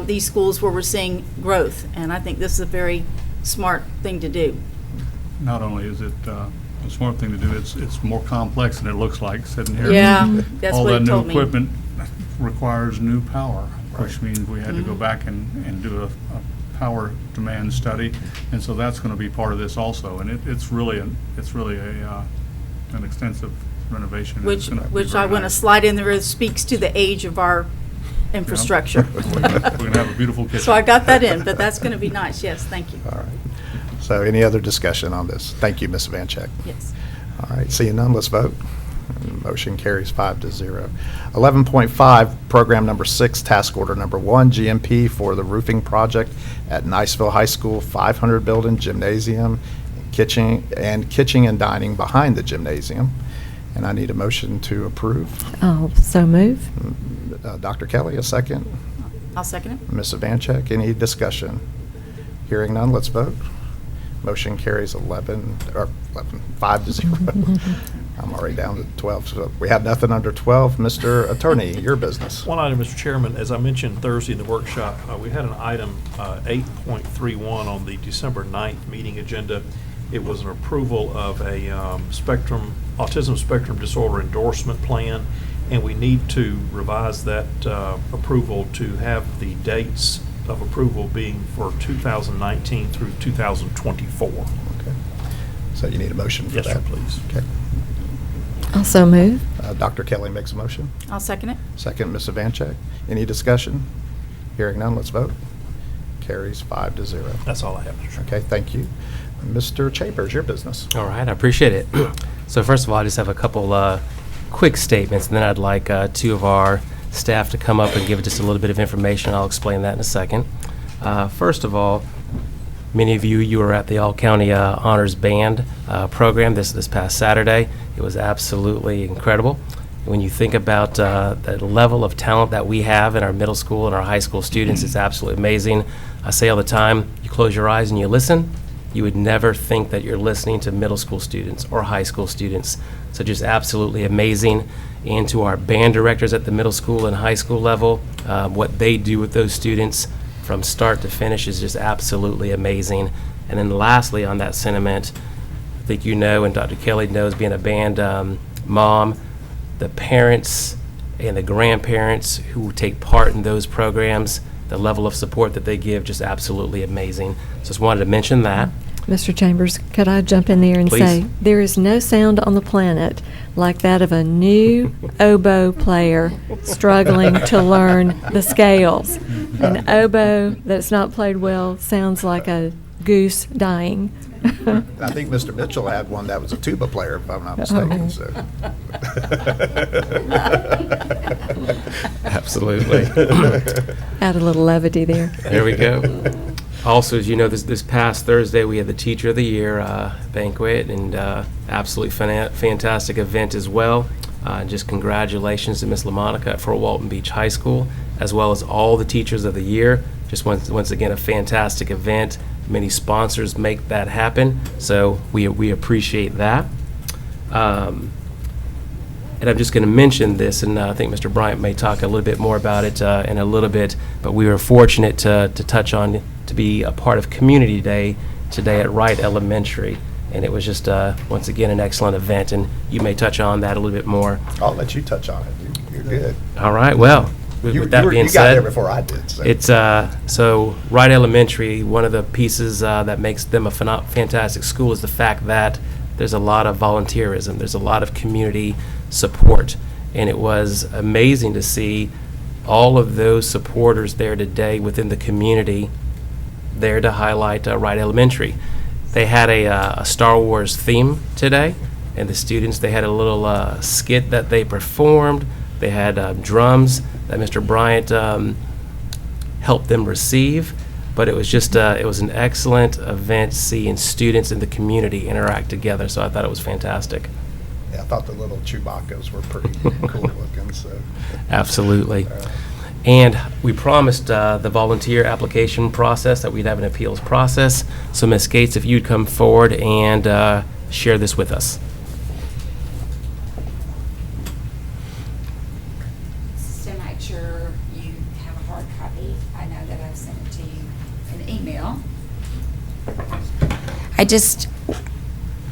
these schools where we're seeing growth. And I think this is a very smart thing to do. Not only is it a smart thing to do, it's more complex than it looks like sitting here. Yeah, that's All what that he new told me. equipment requires new power, which means we had to go back and do a power demand study, and so that's going to be part of this also. And it's really an extensive renovation. It's Which gonna be I very want to nice. slide in there, it speaks to the age of our infrastructure. We're going to have a beautiful kitchen. So I got that in, but that's going to be nice, yes, thank you. All right. So any other discussion on this? Thank you, Ms. Evancheck. Yes. All right, seeing none, let's vote. Motion carries 5-0. 11.5, program number 6, task order number 1, GMP for the roofing project at Niceville High School 500 building gymnasium, kitchen and dining behind the gymnasium. And I need a motion to approve. Oh, so move. Dr. Kelly, a second. I'll second it. Ms. Evancheck, any discussion? Hearing none, let's vote. Motion carries 5-0. I'm already down to 12, so we have nothing under 12. Mr. Attorney, your business. One item, Mr. Chairman, as I mentioned Thursday in the workshop, we had an item 8.31 on the December 9th meeting agenda. It was an approval of a autism spectrum disorder endorsement plan, and we need to revise that approval to have the dates of approval being for 2019 through 2024. Okay. So you need a motion for Yes, that? sir, please. Okay. Also move. Dr. Kelly makes a motion. I'll second it. Second, Ms. Evancheck. Any discussion? Hearing none, let's vote. Carries 5-0. That's all I have, Mr. Chairman. Okay, thank you. Mr. Chambers, your business. All right, I appreciate it. So first of all, I just have a couple quick statements, and then I'd like two of our staff to come up and give just a little bit of information. I'll explain that in a second. First of all, many of you were at the All-County Honors Band program this past Saturday. It was absolutely incredible. When you think about the level of talent that we have in our middle school and our high school students, it's absolutely amazing. I say all the time, you close your eyes and you listen, you would never think that you're listening to middle school students or high school students. So just absolutely amazing. And to our band directors at the middle school and high school level, what they do with those students from start to finish is just absolutely amazing. And then lastly, on that sentiment, I think you know, and Dr. Kelly knows, being a band mom, the parents and the grandparents who take part in those programs, the level of support that they give, just absolutely amazing. So just wanted to mention that. Mr. Chambers, could I jump in there and Please. say, there is no sound on the planet like that of a new oboe player struggling to learn the scales. An oboe that's not played well sounds like a goose dying. I think Mr. Mitchell had one that was a tuba player, if I'm not mistaken, so. Absolutely. Add a little levity there. There we go. Also, as you know, this past Thursday, we had the Teacher of the Year banquet, and absolutely fantastic event as well. Just congratulations to Miss LaMonica at Fort Walton Beach High School, as well as all the Teachers of the Year. Just once again, a fantastic event. Many sponsors make that happen, so we appreciate that. And I'm just going to mention this, and I think Mr. Bryant may talk a little bit more about it in a little bit, but we were fortunate to touch on, to be a part of Community Day today at Wright Elementary, and it was just, once again, an excellent event, and you may touch on that a little bit more. I'll let you touch on it. You're good. All right, well, with that being You got said, there before I did. So. it's, so Wright Elementary, one of the pieces that makes them a fantastic school is the fact that there's a lot of volunteerism, there's a lot of community support, and it was amazing to see all of those supporters there today within the community there to highlight Wright Elementary. They had a Star Wars theme today, and the students, they had a little skit that they performed. They had drums that Mr. Bryant helped them receive, but it was just it was an excellent event seeing students in the community interact together, so I thought it was fantastic. Yeah, I thought the little Chewbacca's were pretty cool looking. So. Absolutely. And we promised the volunteer application process that we'd have an appeals process. So Ms. Gates, if you'd come forward and share this with us. To make sure you have a hard copy, I know that I've sent it to you in email. I just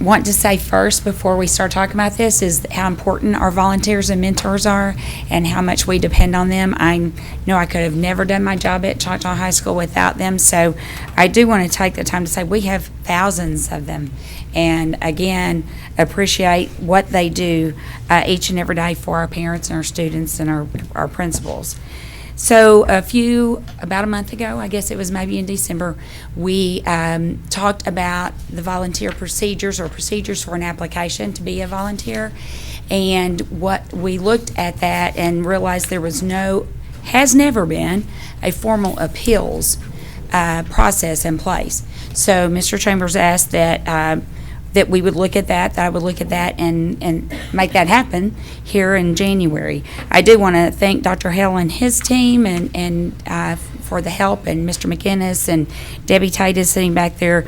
want to say first, before we start talking about this, is how important our volunteers and mentors are and how much we depend on them. I know I could have never done my job at Choctaw High School without them, so I do want to take the time to say we have thousands of them. And again, appreciate what they do each and every day for our parents and our students and our principals. So about a month ago, I guess it was maybe in December, we talked about the volunteer procedures or procedures for an application to be a volunteer. And what we looked at that and realized there was has never been a formal appeals process in place. So Mr. Chambers asked that we would look at that I would look at that and make that happen here in January. I do want to thank Dr. Hell and his team and for the help, and Mr. McInnes and Debbie Titus sitting back there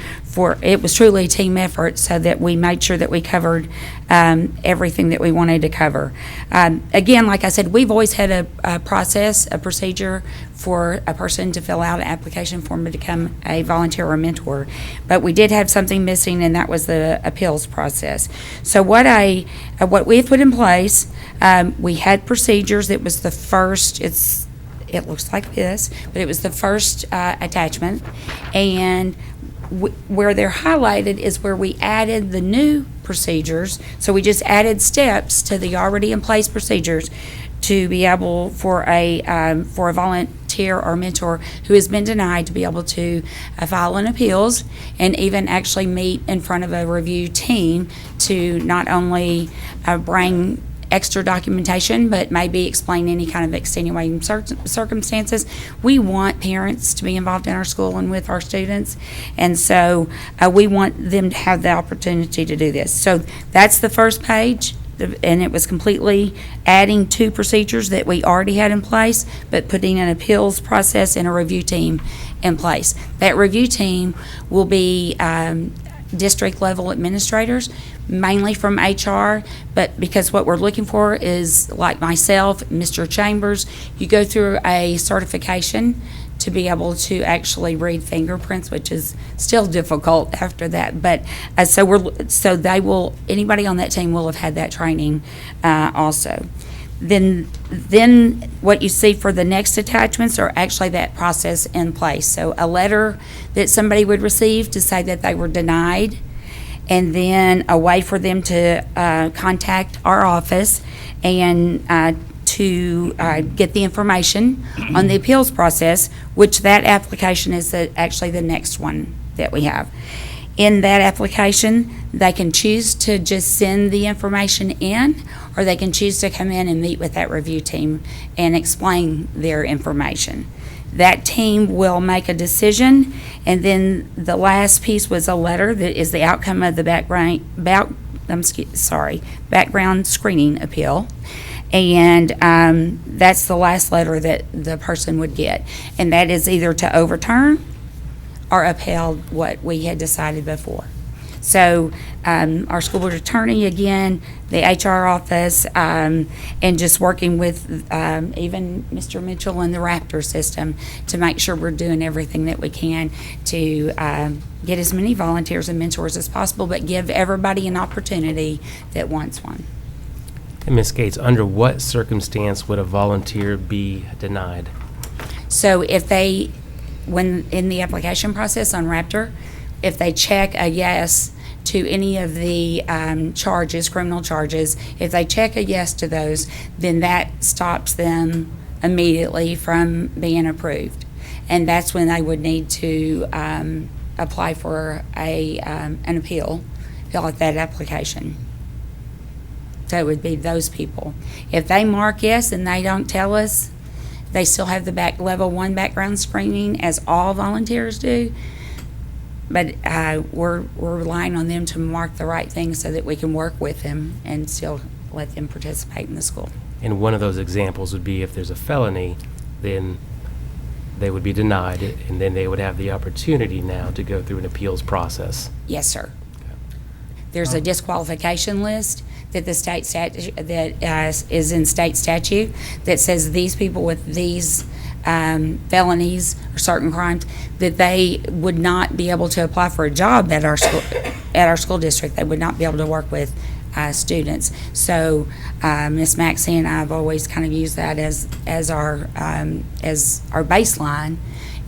it was truly a team effort so that we made sure that we covered everything that we wanted to cover. Again, like I said, we've always had a process, a procedure for a person to fill out an application form to become a volunteer or mentor. But we did have something missing, and that was the appeals process. So what we've put in place, we had procedures. It was the first, it looks like this, but it was the first attachment. And where they're highlighted is where we added the new procedures. So we just added steps to the already in place procedures to be able for a volunteer or mentor who has been denied to be able to file an appeals and even actually meet in front of a review team to not only bring extra documentation, but maybe explain any kind of extenuating circumstances. We want parents to be involved in our school and with our students, and so we want them to have the opportunity to do this. So that's the first page, and it was completely adding two procedures that we already had in place, but putting an appeals process and a review team in place. That review team will be district level administrators, mainly from HR, but because what we're looking for is, like myself, Mr. Chambers, you go through a certification to be able to actually read fingerprints, which is still difficult after that. But anybody on that team will have had that training also. Then what you see for the next attachments are actually that process in place. So a letter that somebody would receive to say that they were denied, and then a way for them to contact our office and to get the information on the appeals process, which that application is actually the next one that we have. In that application, they can choose to just send the information in, or they can choose to come in and meet with that review team and explain their information. That team will make a decision, and then the last piece was a letter that is the outcome of the background screening appeal. And that's the last letter that the person would get. And that is either to overturn or upheld what we had decided before. So our school board attorney, again, the HR office, and just working with even Mr. Mitchell and the Raptor system to make sure we're doing everything that we can to get as many volunteers and mentors as possible, but give everybody an opportunity that wants one. And Ms. Gates, under what circumstance would a volunteer be denied? So if they, when in the application process on Raptor, if they check a yes to any of the charges, criminal charges, if they check a yes to those, then that stops them immediately from being approved. And that's when they would need to apply for an appeal, fill out that application. So it would be those people. If they mark yes and they don't tell us, they still have the level 1 background screening as all volunteers do. But we're relying on them to mark the right things so that we can work with them and still let them participate in the school. And one of those examples would be if there's a felony, then they would be denied, and then they would have the opportunity now to go through an appeals process. Yes, sir. There's a disqualification list that the state is in state statute that says these people with these felonies or certain crimes, that they would not be able to apply for a job at our school district. They would not be able to work with students. So Ms. Maxey and I have always kind of used that as our baseline,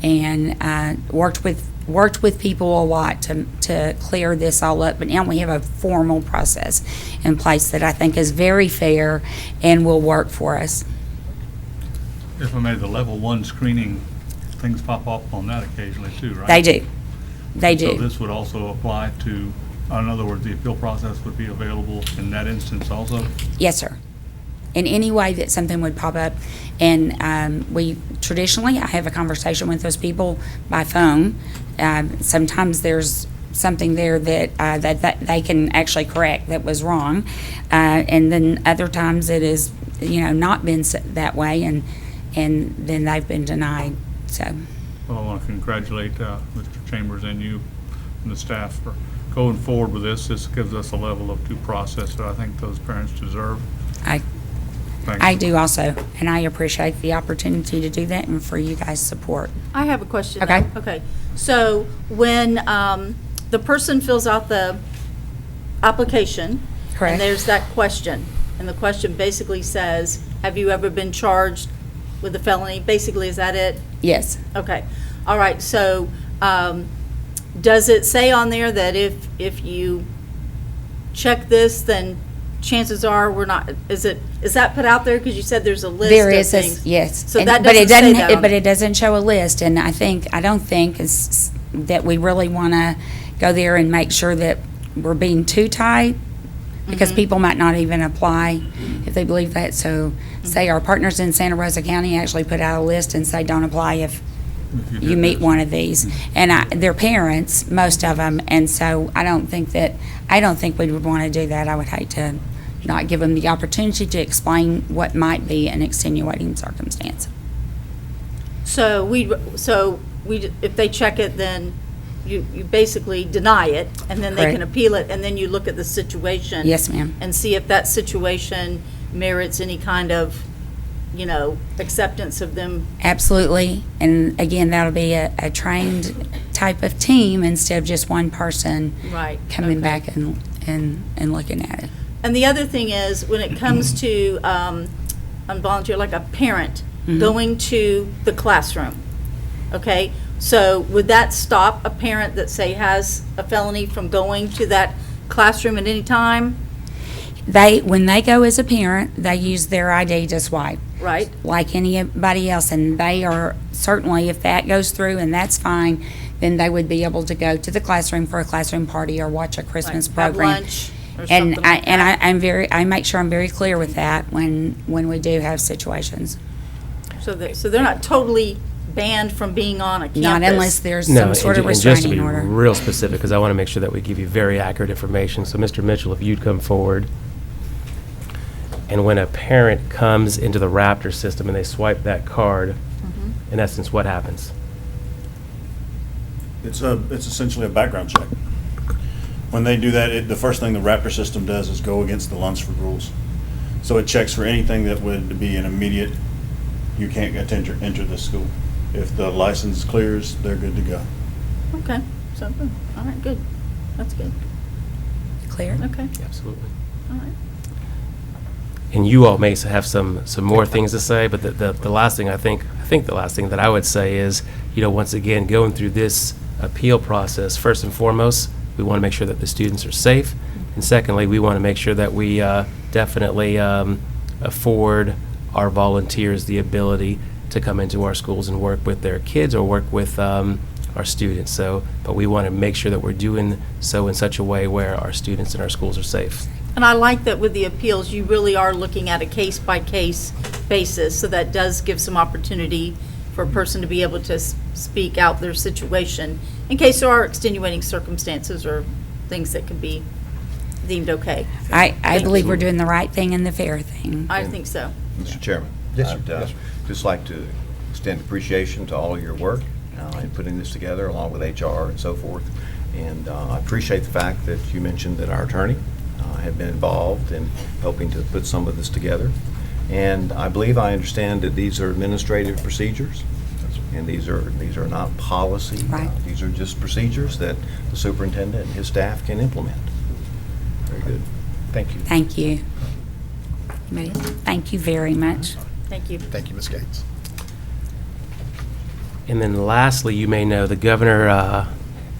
and worked with people a lot to clear this all up. But now we have a formal process in place that I think is very fair and will work for us. If I may, the level 1 screening, things pop up on that occasionally too, right? They do. They do. So this would also apply to, in other words, the appeal process would be available in that instance also? Yes, sir. In any way that something would pop up. And we traditionally, I have a conversation with those people by phone. Sometimes there's something there that they can actually correct that was wrong. And then other times it is, not been that way, and then they've been denied. So. Well, I want to congratulate Mr. Chambers and you and the staff for going forward with this. This gives us a level of due process that I think those parents deserve. I do also, and I appreciate the opportunity to do that and for you guys' support. I have a question. Okay. Okay. So when the person fills out the application, Correct. and there's that question, and the question basically says, have you ever been charged with a felony? Basically, is that it? Yes. Okay. All right. So does it say on there that if you check this, then chances are we're not, is that put out there? Because you said there's a list There of is, things. yes. So And- that but it doesn't say that on But it. it doesn't show a list, and I don't think is that we really want to go there and make sure that we're being too tight, because people might not even apply if they believe that. So say our partners in Santa Rosa County actually put out a list and say, don't apply if you meet one of these. And they're parents, most of them, and so I don't think we would want to do that. I would hate to not give them the opportunity to explain what might be an extenuating circumstance. So if they check it, then you basically deny it, and then they can Correct. appeal it, and then you look at the situation. Yes, ma'am. And see if that situation merits any kind of, acceptance of them. Absolutely. And again, that'll be a trained type of team instead of just one person Right. coming back and looking at it. And the other thing is, when it comes to on volunteer, like a parent going to the classroom, okay? So would that stop a parent that, say, has a felony from going to that classroom at any time? When they go as a parent, they use their ID to swipe. Right. Like anybody else, and they are certainly, if that goes through and that's fine, then they would be able to go to the classroom for a classroom party or watch a Christmas Like program. have lunch or And something like that? I make sure I'm very clear with that when we do have situations. So they're not totally banned from being on a campus? Not unless there's No, some sort of and just to restraining be order. real specific, because I want to make sure that we give you very accurate information. So, Mr. Mitchell, if you'd come forward, and when a parent comes into the Raptor system and they swipe that card, in essence, what happens? It's essentially a background check. When they do that, the first thing the Raptor system does is go against the Lunsford rules. So it checks for anything that would be an immediate, you can't enter this school. If the license clears, they're good to go. Okay, so, good. All right, good. That's good. Clear? Okay, Absolutely. all right. And you all may have some more things to say, but the last thing I think the last thing that I would say is, once again, going through this appeal process, first and foremost, we want to make sure that the students are safe. And secondly, we want to make sure that we definitely afford our volunteers the ability to come into our schools and work with their kids or work with our students. But we want to make sure that we're doing so in such a way where our students and our schools are safe. And I like that with the appeals, you really are looking at a case-by-case basis, so that does give some opportunity for a person to be able to speak out their situation in case there are extenuating circumstances or things that could be deemed okay. I believe we're doing the right thing and the fair thing. I think so. Mr. Chairman. Yes, sir. I'd Yes, sir. just like to extend appreciation to all of your work in putting this together, along with HR and so forth. And I appreciate the fact that you mentioned that our attorney had been involved in helping to put some of this together. And I believe I understand that these are administrative procedures, and these are not policy. Right. These are just procedures that the superintendent and his staff can implement. Very good. Thank you. Thank you. Thank you very much. Thank you. Thank you, Ms. Gates. And then lastly, you may know the governor,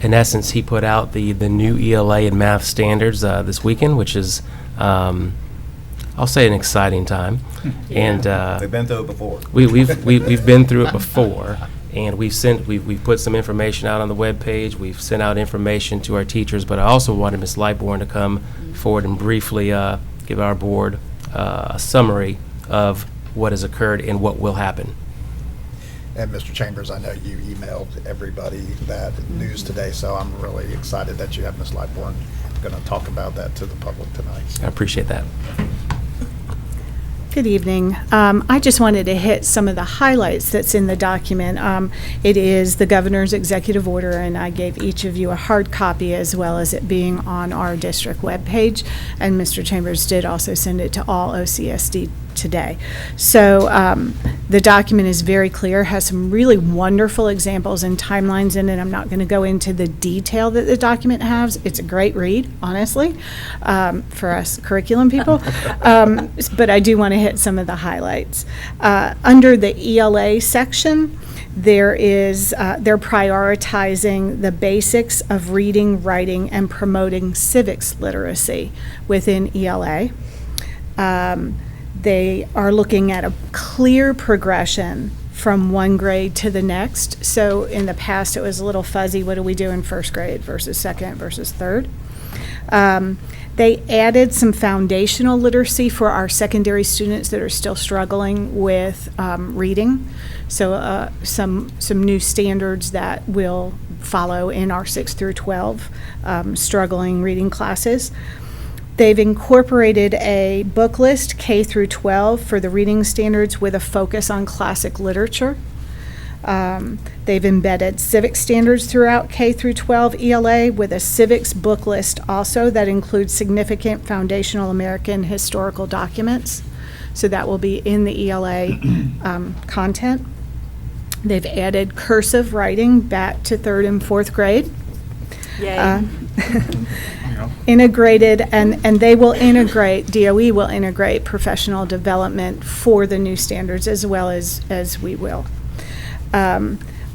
in essence, he put out the new ELA and math standards this weekend, which is, I'll say, an exciting time. And We've been through it before. We've been through it before, and we've put some information out on the webpage. We've sent out information to our teachers, but I also wanted Ms. Lightbourne to come forward and briefly give our board a summary of what has occurred and what will happen. And Mr. Chambers, I know you emailed everybody that news today, so I'm really excited that you have Ms. Lightbourne going to talk about that to the public tonight. I appreciate that. Good evening. I just wanted to hit some of the highlights that's in the document. It is the governor's executive order, and I gave each of you a hard copy as well as it being on our district webpage. And Mr. Chambers did also send it to all OCSD today. So the document is very clear, has some really wonderful examples and timelines in it. I'm not going to go into the detail that the document has. It's a great read, honestly, for us curriculum people. But I do want to hit some of the highlights. Under the ELA section, they're prioritizing the basics of reading, writing, and promoting civics literacy within ELA. They are looking at a clear progression from one grade to the next. So in the past, it was a little fuzzy. What do we do in first grade versus second versus third? They added some foundational literacy for our secondary students that are still struggling with reading. So some new standards that will follow in our 6 through 12 struggling reading classes. They've incorporated a book list K through 12 for the reading standards with a focus on classic literature. They've embedded civic standards throughout K through 12 ELA with a civics book list also that includes significant foundational American historical documents. So that will be in the ELA content. They've added cursive writing back to 3rd and 4th grade. Yay. Integrated, and they will integrate, DOE will integrate professional development for the new standards as well as we will.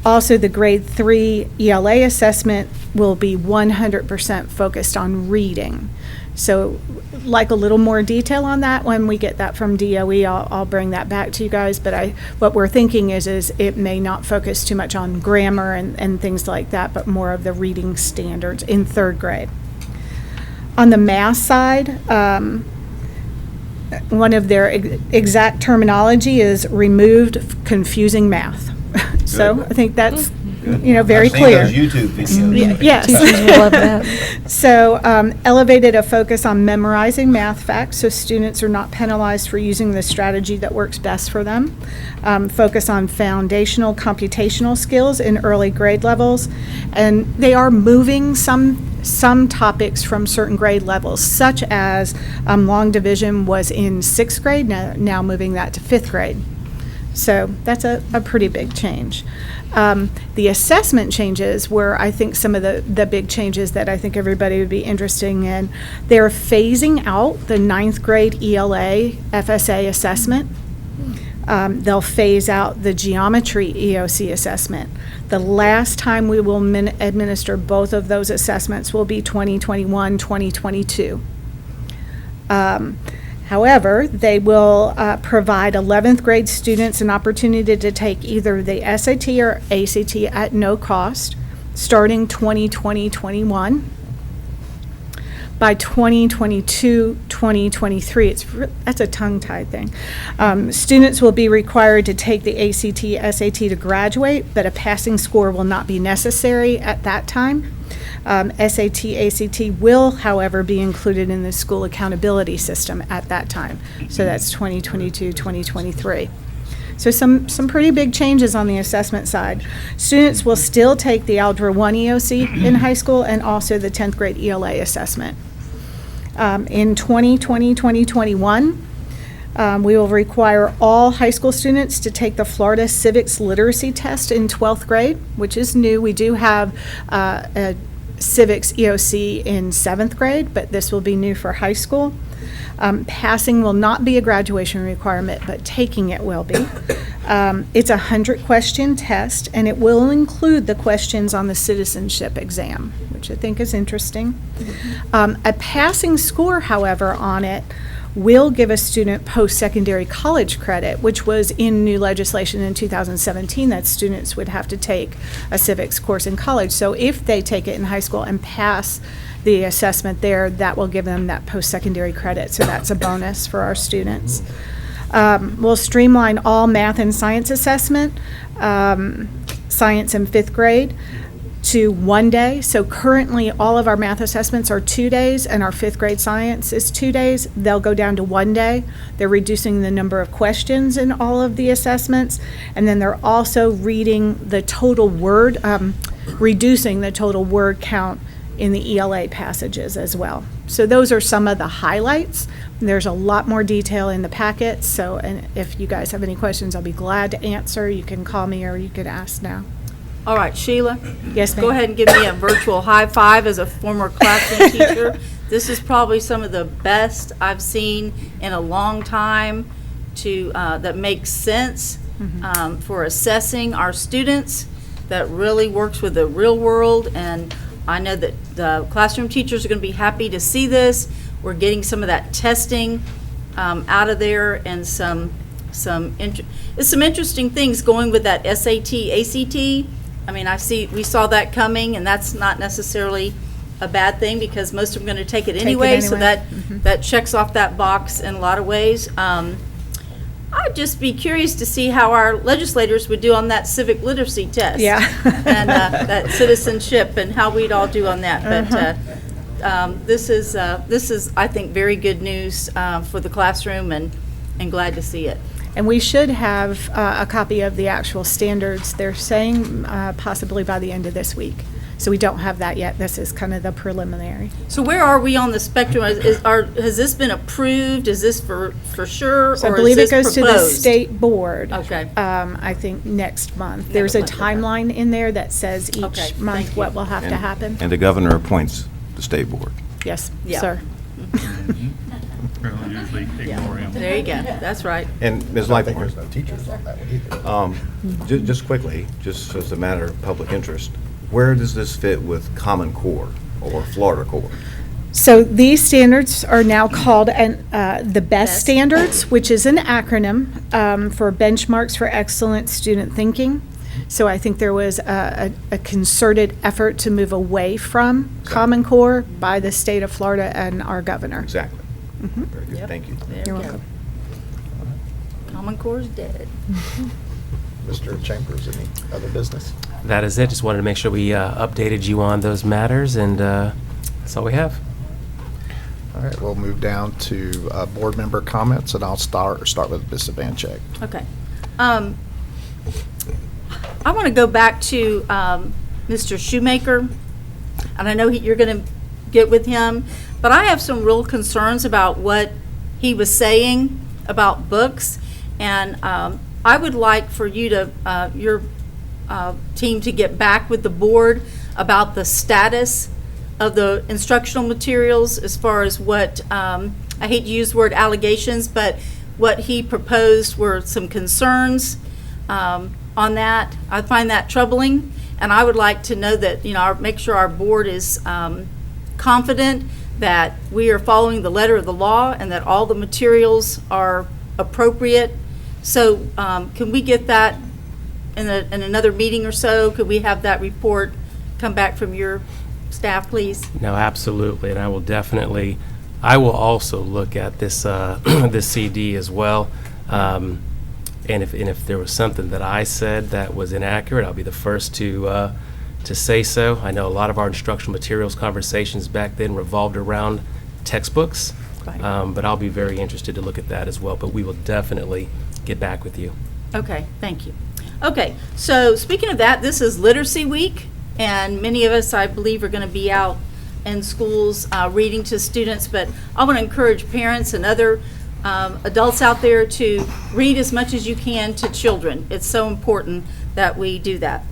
Also, the grade 3 ELA assessment will be 100% focused on reading. So, like a little more detail on that when we get that from DOE, I'll bring that back to you guys. But what we're thinking is it may not focus too much on grammar and things like that, but more of the reading standards in 3rd grade. On the math side, one of their exact terminology is removed confusing math. So I think that's very I've seen clear. those YouTube videos. Yes. Teachers will love that. So elevated a focus on memorizing math facts, so students are not penalized for using the strategy that works best for them. Focus on foundational computational skills in early grade levels. And they are moving some topics from certain grade levels, such as long division was in 6th grade, now moving that to 5th grade. So that's a pretty big change. The assessment changes were, I think, some of the big changes that I think everybody would be interested in. They're phasing out the 9th grade ELA FSA assessment. They'll phase out the geometry EOC assessment. The last time we will administer both of those assessments will be 2021, 2022. However, they will provide 11th grade students an opportunity to take either the SAT or ACT at no cost, starting 2020-21. By 2022, 2023, that's a tongue-tied thing. Students will be required to take the ACT, SAT to graduate, but a passing score will not be necessary at that time. SAT, ACT will, however, be included in the school accountability system at that time. So that's 2022, 2023. So some pretty big changes on the assessment side. Students will still take the Algebra 1 EOC in high school and also the 10th grade ELA assessment. In 2020, 2021, we will require all high school students to take the Florida Civics Literacy Test in 12th grade, which is new. We do have a Civics EOC in 7th grade, but this will be new for high school. Passing will not be a graduation requirement, but taking it will be. It's a 100-question test, and it will include the questions on the citizenship exam, which I think is interesting. A passing score, however, on it will give a student post-secondary college credit, which was in new legislation in 2017 that students would have to take a civics course in college. So if they take it in high school and pass the assessment there, that will give them that post-secondary credit. So that's a bonus for our students. We'll streamline all math and science assessment, science in 5th grade, to 1 day. So currently all of our math assessments are 2 days and our 5th grade science is 2 days. They'll go down to 1 day. They're reducing the number of questions in all of the assessments. And then they're also reading the total word, reducing the total word count in the ELA passages as well. So those are some of the highlights. There's a lot more detail in the packet. So, and if you guys have any questions, I'll be glad to answer. You can call me or you could ask now. All right, Sheila. Yes, ma'am. Go ahead and give me a virtual high five as a former classroom teacher. This is probably some of the best I've seen in a long time that makes sense for assessing our students, that really works with the real world. And I know that the classroom teachers are going to be happy to see this. We're getting some of that testing out of there, and some interesting things going with that SAT, ACT. I mean, we saw that coming, and that's not necessarily a bad thing because most of them are going to take it anyway. So that checks off that box in a lot of ways. I'd just be curious to see how our legislators would do on that civic literacy test. Yeah. And that citizenship and how we'd all do on that. But this is, I think, very good news for the classroom, and glad to see it. And we should have a copy of the actual standards. They're saying possibly by the end of this week. So we don't have that yet. This is kind of the preliminary. So where are we on the spectrum? Has this been approved? Is this for sure? So I or believe is it this goes to the proposed? state board. Okay. I think next month. There's a timeline in there that says each month what will have to happen. And the governor appoints the state board. Yes, Yeah. sir. We'll usually ignore him. There you go. That's right. And Ms. Lightfoot, There's no teachers on that one either. just quickly, just as a matter of public interest, where does this fit with Common Core or Florida Core? So these standards are now called the BEST standards, which is an acronym for Benchmarks for Excellent Student Thinking. So I think there was a concerted effort to move away from Common Core by the state of Florida and our governor. Exactly. Very good, thank you. You're welcome. Common Core's dead. Mr. Chambers, any other business? that is it. Just wanted to make sure we updated you on those matters, and that's all we have. All right, we'll move down to board member comments, and I'll start with Ms. Vancheck. Okay. I want to go back to Mr. Shoemaker, and I know you're going to get with him, but I have some real concerns about what he was saying about books, and I would like for you to, your team to get back with the board about the status of the instructional materials as far as what, I hate to use the word allegations, but what he proposed were some concerns on that. I find that troubling, and I would like to know that, make sure our board is confident that we are following the letter of the law and that all the materials are appropriate. So can we get that in another meeting or so? Could we have that report come back from your staff, please? No, absolutely, and I will also look at this this CD as well. And if there was something that I said that was inaccurate, I'll be the first to say so. I know a lot of our instructional materials conversations back then revolved around textbooks, Right. but I'll be very interested to look at that as well. But we will definitely get back with you. Okay, thank you. Okay, so speaking of that, this is Literacy Week, and many of us, I believe, are going to be out in schools reading to students, but I want to encourage parents and other adults out there to read as much as you can to children. It's so important that we do that.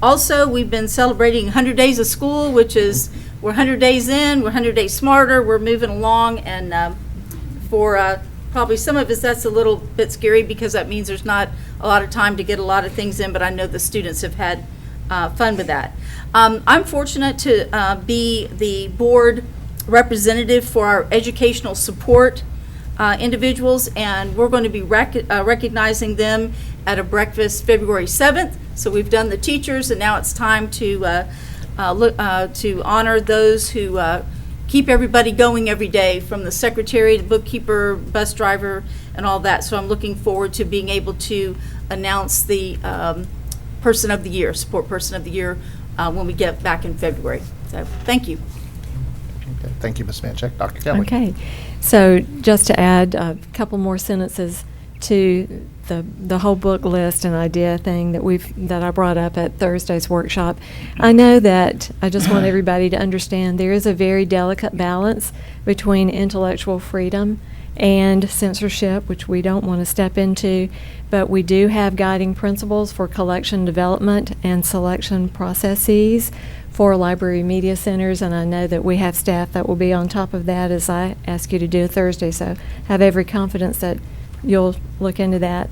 Also, we've been celebrating 100 Days of School, which is, we're 100 days in, we're 100 days smarter, we're moving along, and for probably some of us, that's a little bit scary because that means there's not a lot of time to get a lot of things in, but I know the students have had fun with that. I'm fortunate to be the board representative for our educational support individuals, and we're going to be recognizing them at a breakfast February 7th. So we've done the teachers, and now it's time to honor those who keep everybody going every day, from the secretary to bookkeeper, bus driver, and all that. So I'm looking forward to being able to announce the Person of the Year, Support Person of the Year, when we get back in February. So thank you. Okay, thank you, Ms. Vancheck. Dr. Kelly. Okay, so just to add a couple more sentences to the whole book list and idea thing that I brought up at Thursday's workshop. I know that I just want everybody to understand there is a very delicate balance between intellectual freedom and censorship, which we don't want to step into, but we do have guiding principles for collection development and selection processes for library media centers, and I know that we have staff that will be on top of that as I ask you to do Thursday, so have every confidence that you'll look into that.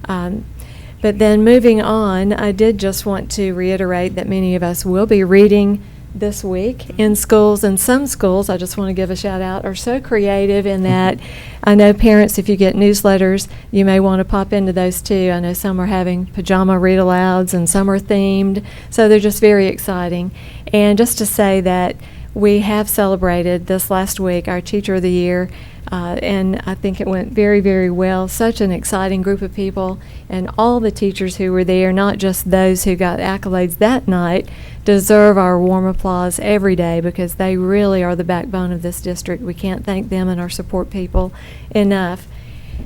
But then moving on, I did just want to reiterate that many of us will be reading this week in schools, and some schools, I just want to give a shout out, are so creative in that I know parents, if you get newsletters, you may want to pop into those too. I know some are having pajama read alouds and some are themed, so they're just very exciting. And just to say that we have celebrated this last week our Teacher of the Year, and I think it went very, very well. Such an exciting group of people, and all the teachers who were there, not just those who got accolades that night, deserve our warm applause every day because they really are the backbone of this district. We can't thank them and our support people enough.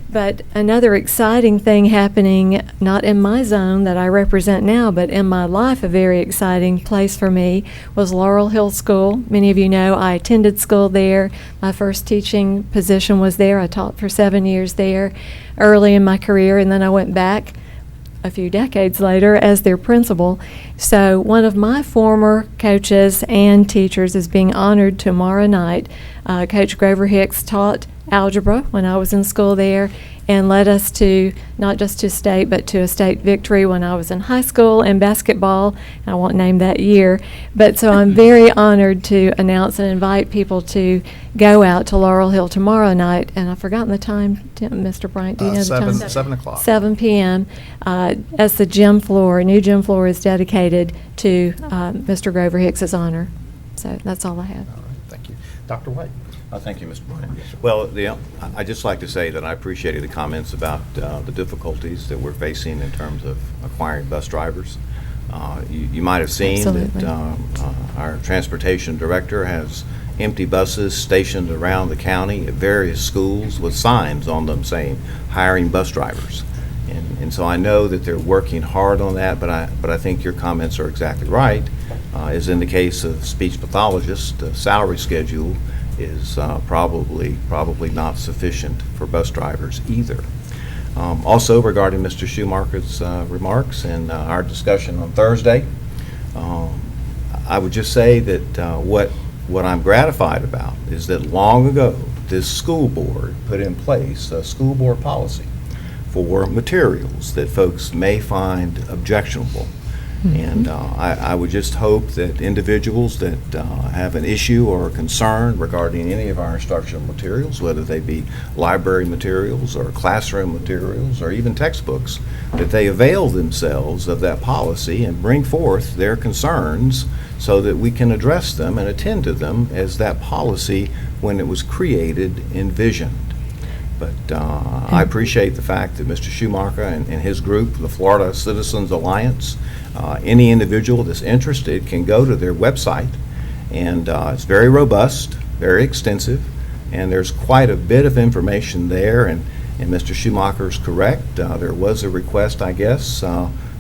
But another exciting thing happening, not in my zone that I represent now, but in my life, a very exciting place for me was Laurel Hill School. Many of you know I attended school there. My first teaching position was there. I taught for 7 years there early in my career, and then I went back a few decades later as their principal. So one of my former coaches and teachers is being honored tomorrow night. Coach Grover Hicks taught algebra when I was in school there and led us to not just to state but to a state victory when I was in high school in basketball. I won't name that year, but so I'm very honored to announce and invite people to go out to Laurel Hill tomorrow night, and I've forgotten the time, Mr. Bryant, do you know the time? 7 o'clock. 7 p.m. As the gym floor, new gym floor is dedicated to Mr. Grover Hicks's honor. So that's all I have. All right, thank you. Dr. White. Thank you, Mr. Bryant. Well, I'd just like to say that I appreciated the comments about the difficulties that we're facing in terms of acquiring bus drivers. You might have seen Absolutely. that our transportation director has empty buses stationed around the county at various schools with signs on them saying, hiring bus drivers. And so I know that they're working hard on that, but I think your comments are exactly right. As in the case of speech pathologists, the salary schedule is probably not sufficient for bus drivers either. Also, regarding Mr. Schumacher's remarks and our discussion on Thursday, I would just say that what I'm gratified about is that long ago, this school board put in place a school board policy for materials that folks may find objectionable. And I would just hope that individuals that have an issue or a concern regarding any of our instructional materials, whether they be library materials or classroom materials or even textbooks, that they avail themselves of that policy and bring forth their concerns so that we can address them and attend to them as that policy, when it was created, envisioned. But I appreciate the fact that Mr. Schumacher and his group, the Florida Citizens Alliance, any individual that's interested can go to their website, and it's very robust, very extensive, and there's quite a bit of information there. And Mr. Schumacher's correct. There was a request, I guess,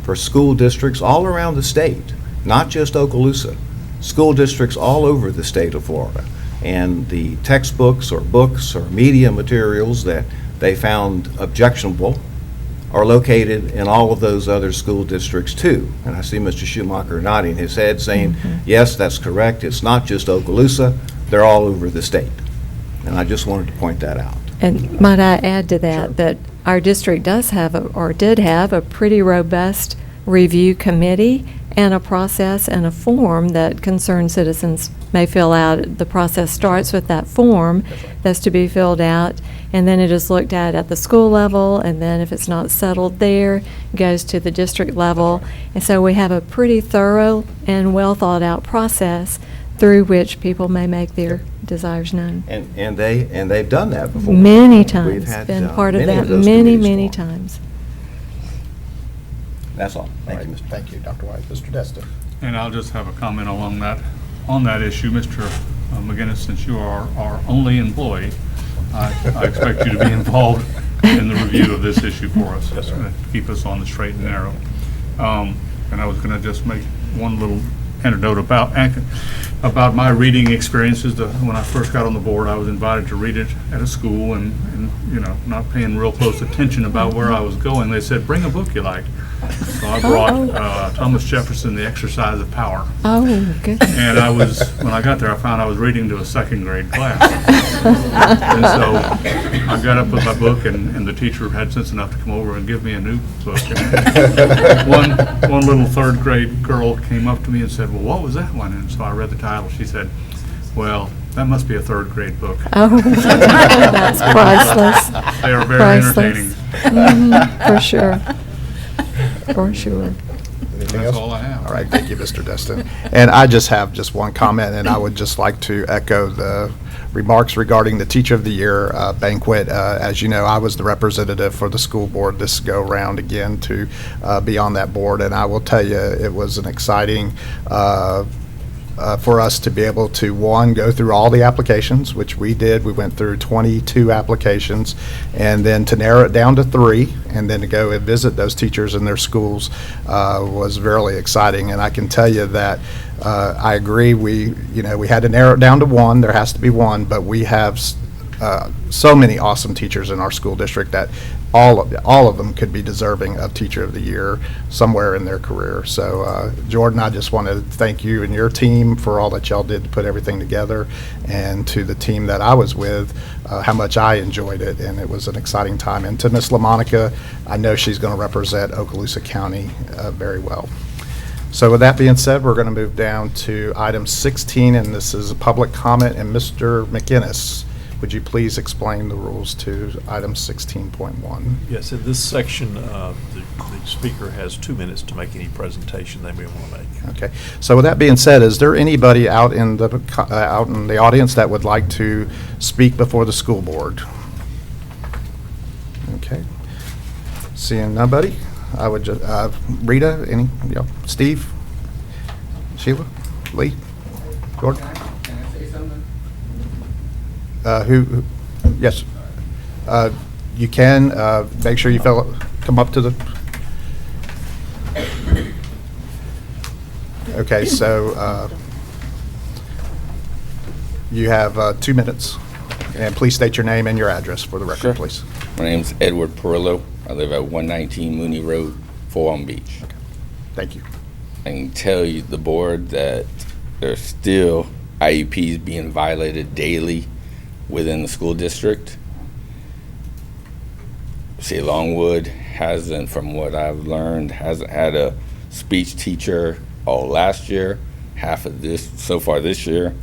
for school districts all around the state, not just Okaloosa, school districts all over the state of Florida. And the textbooks or books or media materials that they found objectionable are located in all of those other school districts too. And I see Mr. Schumacher nodding his head saying, yes, that's correct. It's not just Okaloosa. They're all over the state. And I just wanted to point that out. And might I add to that, that our district does have, or did have, a pretty robust review committee and a process and a form that concerned citizens may fill out. The process starts with that form that's to be filled out, and then it is looked at the school level, and then if it's not settled there, it goes to the district level. And so we have a pretty thorough and well thought out process through which people may make their desires known. And they've done that before. Many We've times, had, been part of many that those many, committees many formed. times. That's all. All Thank right, you, Mr. Thank you, Dr. White. Mr. Destin. And I'll just have a comment along that, on that issue, Mr. McGinnis, since you are our only employee, I expect you to be involved in the review of this issue for us. Yes, sir. To keep us on the straight and narrow. And I was going to just make one little anecdote about my reading experiences. When I first got on the board, I was invited to read it at a school, and you know, not paying real close attention about where I was going. They said, bring a book you like. So I brought Thomas Jefferson, The Exercise of Power. Oh, goodness. And when I got there, I found I was reading to a second grade class. And so I got up with my book, and the teacher had sense enough to come over and give me a new book. And one little third grade girl came up to me and said, well, what was that one? And so I read the title. She said, well, that must be a third grade book. Oh, that's priceless. They are very Priceless. entertaining. For sure. For sure. Anything That's else? all I have. All right, thank you, Mr. Destin. And I just have one comment, and I would just like to echo the remarks regarding the Teacher of the Year banquet. As you know, I was the representative for the school board this go-round again to be on that board, and I will tell you, it was an exciting for us to be able to, one, go through all the applications, which we did. We went through 22 applications, and then to narrow it down to 3, and then to go and visit those teachers in their schools was really exciting. And I can tell you that I agree. We had to narrow it down to 1. There has to be 1, but we have so many awesome teachers in our school district that all of them could be deserving of Teacher of the Year somewhere in their career. So, Jordan, I just want to thank you and your team for all that y'all did to put everything together, and to the team that I was with, how much I enjoyed it, and it was an exciting time. And to Miss LaMonica, I know she's going to represent Okaloosa County very well. So with that being said, we're going to move down to item 16, and this is a public comment. And Mr. McGinnis, would you please explain the rules to item 16.1? Yes, in this section, the speaker has 2 minutes to make any presentation they may want to make. Okay. So with that being said, is there anybody out in the audience that would like to speak before the school board? Okay. Seeing nobody, I would just, Rita, Steve, Sheila, Lee, Gordon? Can I say something? Yes. You can, make sure you come up to the, okay, so, you have 2 minutes, and please state your name and your address for the record, Sure. please. My name's Edward Perillo. I live at 119 Mooney Road, Forum Beach. Thank you. I can tell you, the board, that there's still IEPs being violated daily within the school district. See, Longwood hasn't, from what I've learned, hasn't had a speech teacher all last year, half of this, so far this year.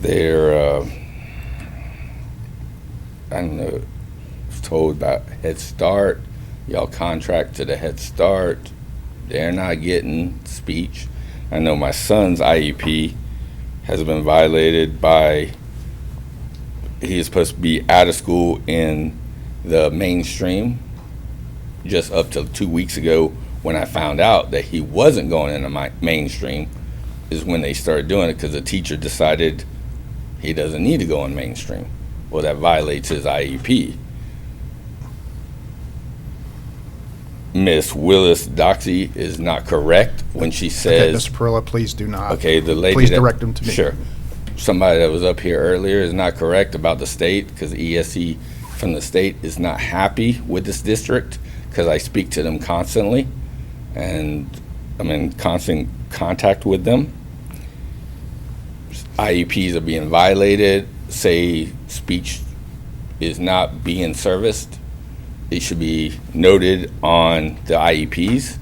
They're, I don't know, told about Head Start. Y'all contract to the Head Start. They're not getting speech. I know my son's IEP has been violated by, he is supposed to be out of school in the mainstream just up till 2 weeks ago, when I found out that he wasn't going in the mainstream is when they started doing it, because the teacher decided he doesn't need to go in mainstream. Well, that violates his IEP. Miss Willis Doxey is not correct when she Okay, says, Mr. Perillo, please do not. okay, the lady Please that- direct them to me. Sure. Somebody that was up here earlier is not correct about the state, because ESE from the state is not happy with this district, because I speak to them constantly, and I'm in constant contact with them. IEPs are being violated, say speech is not being serviced. It should be noted on the IEPs.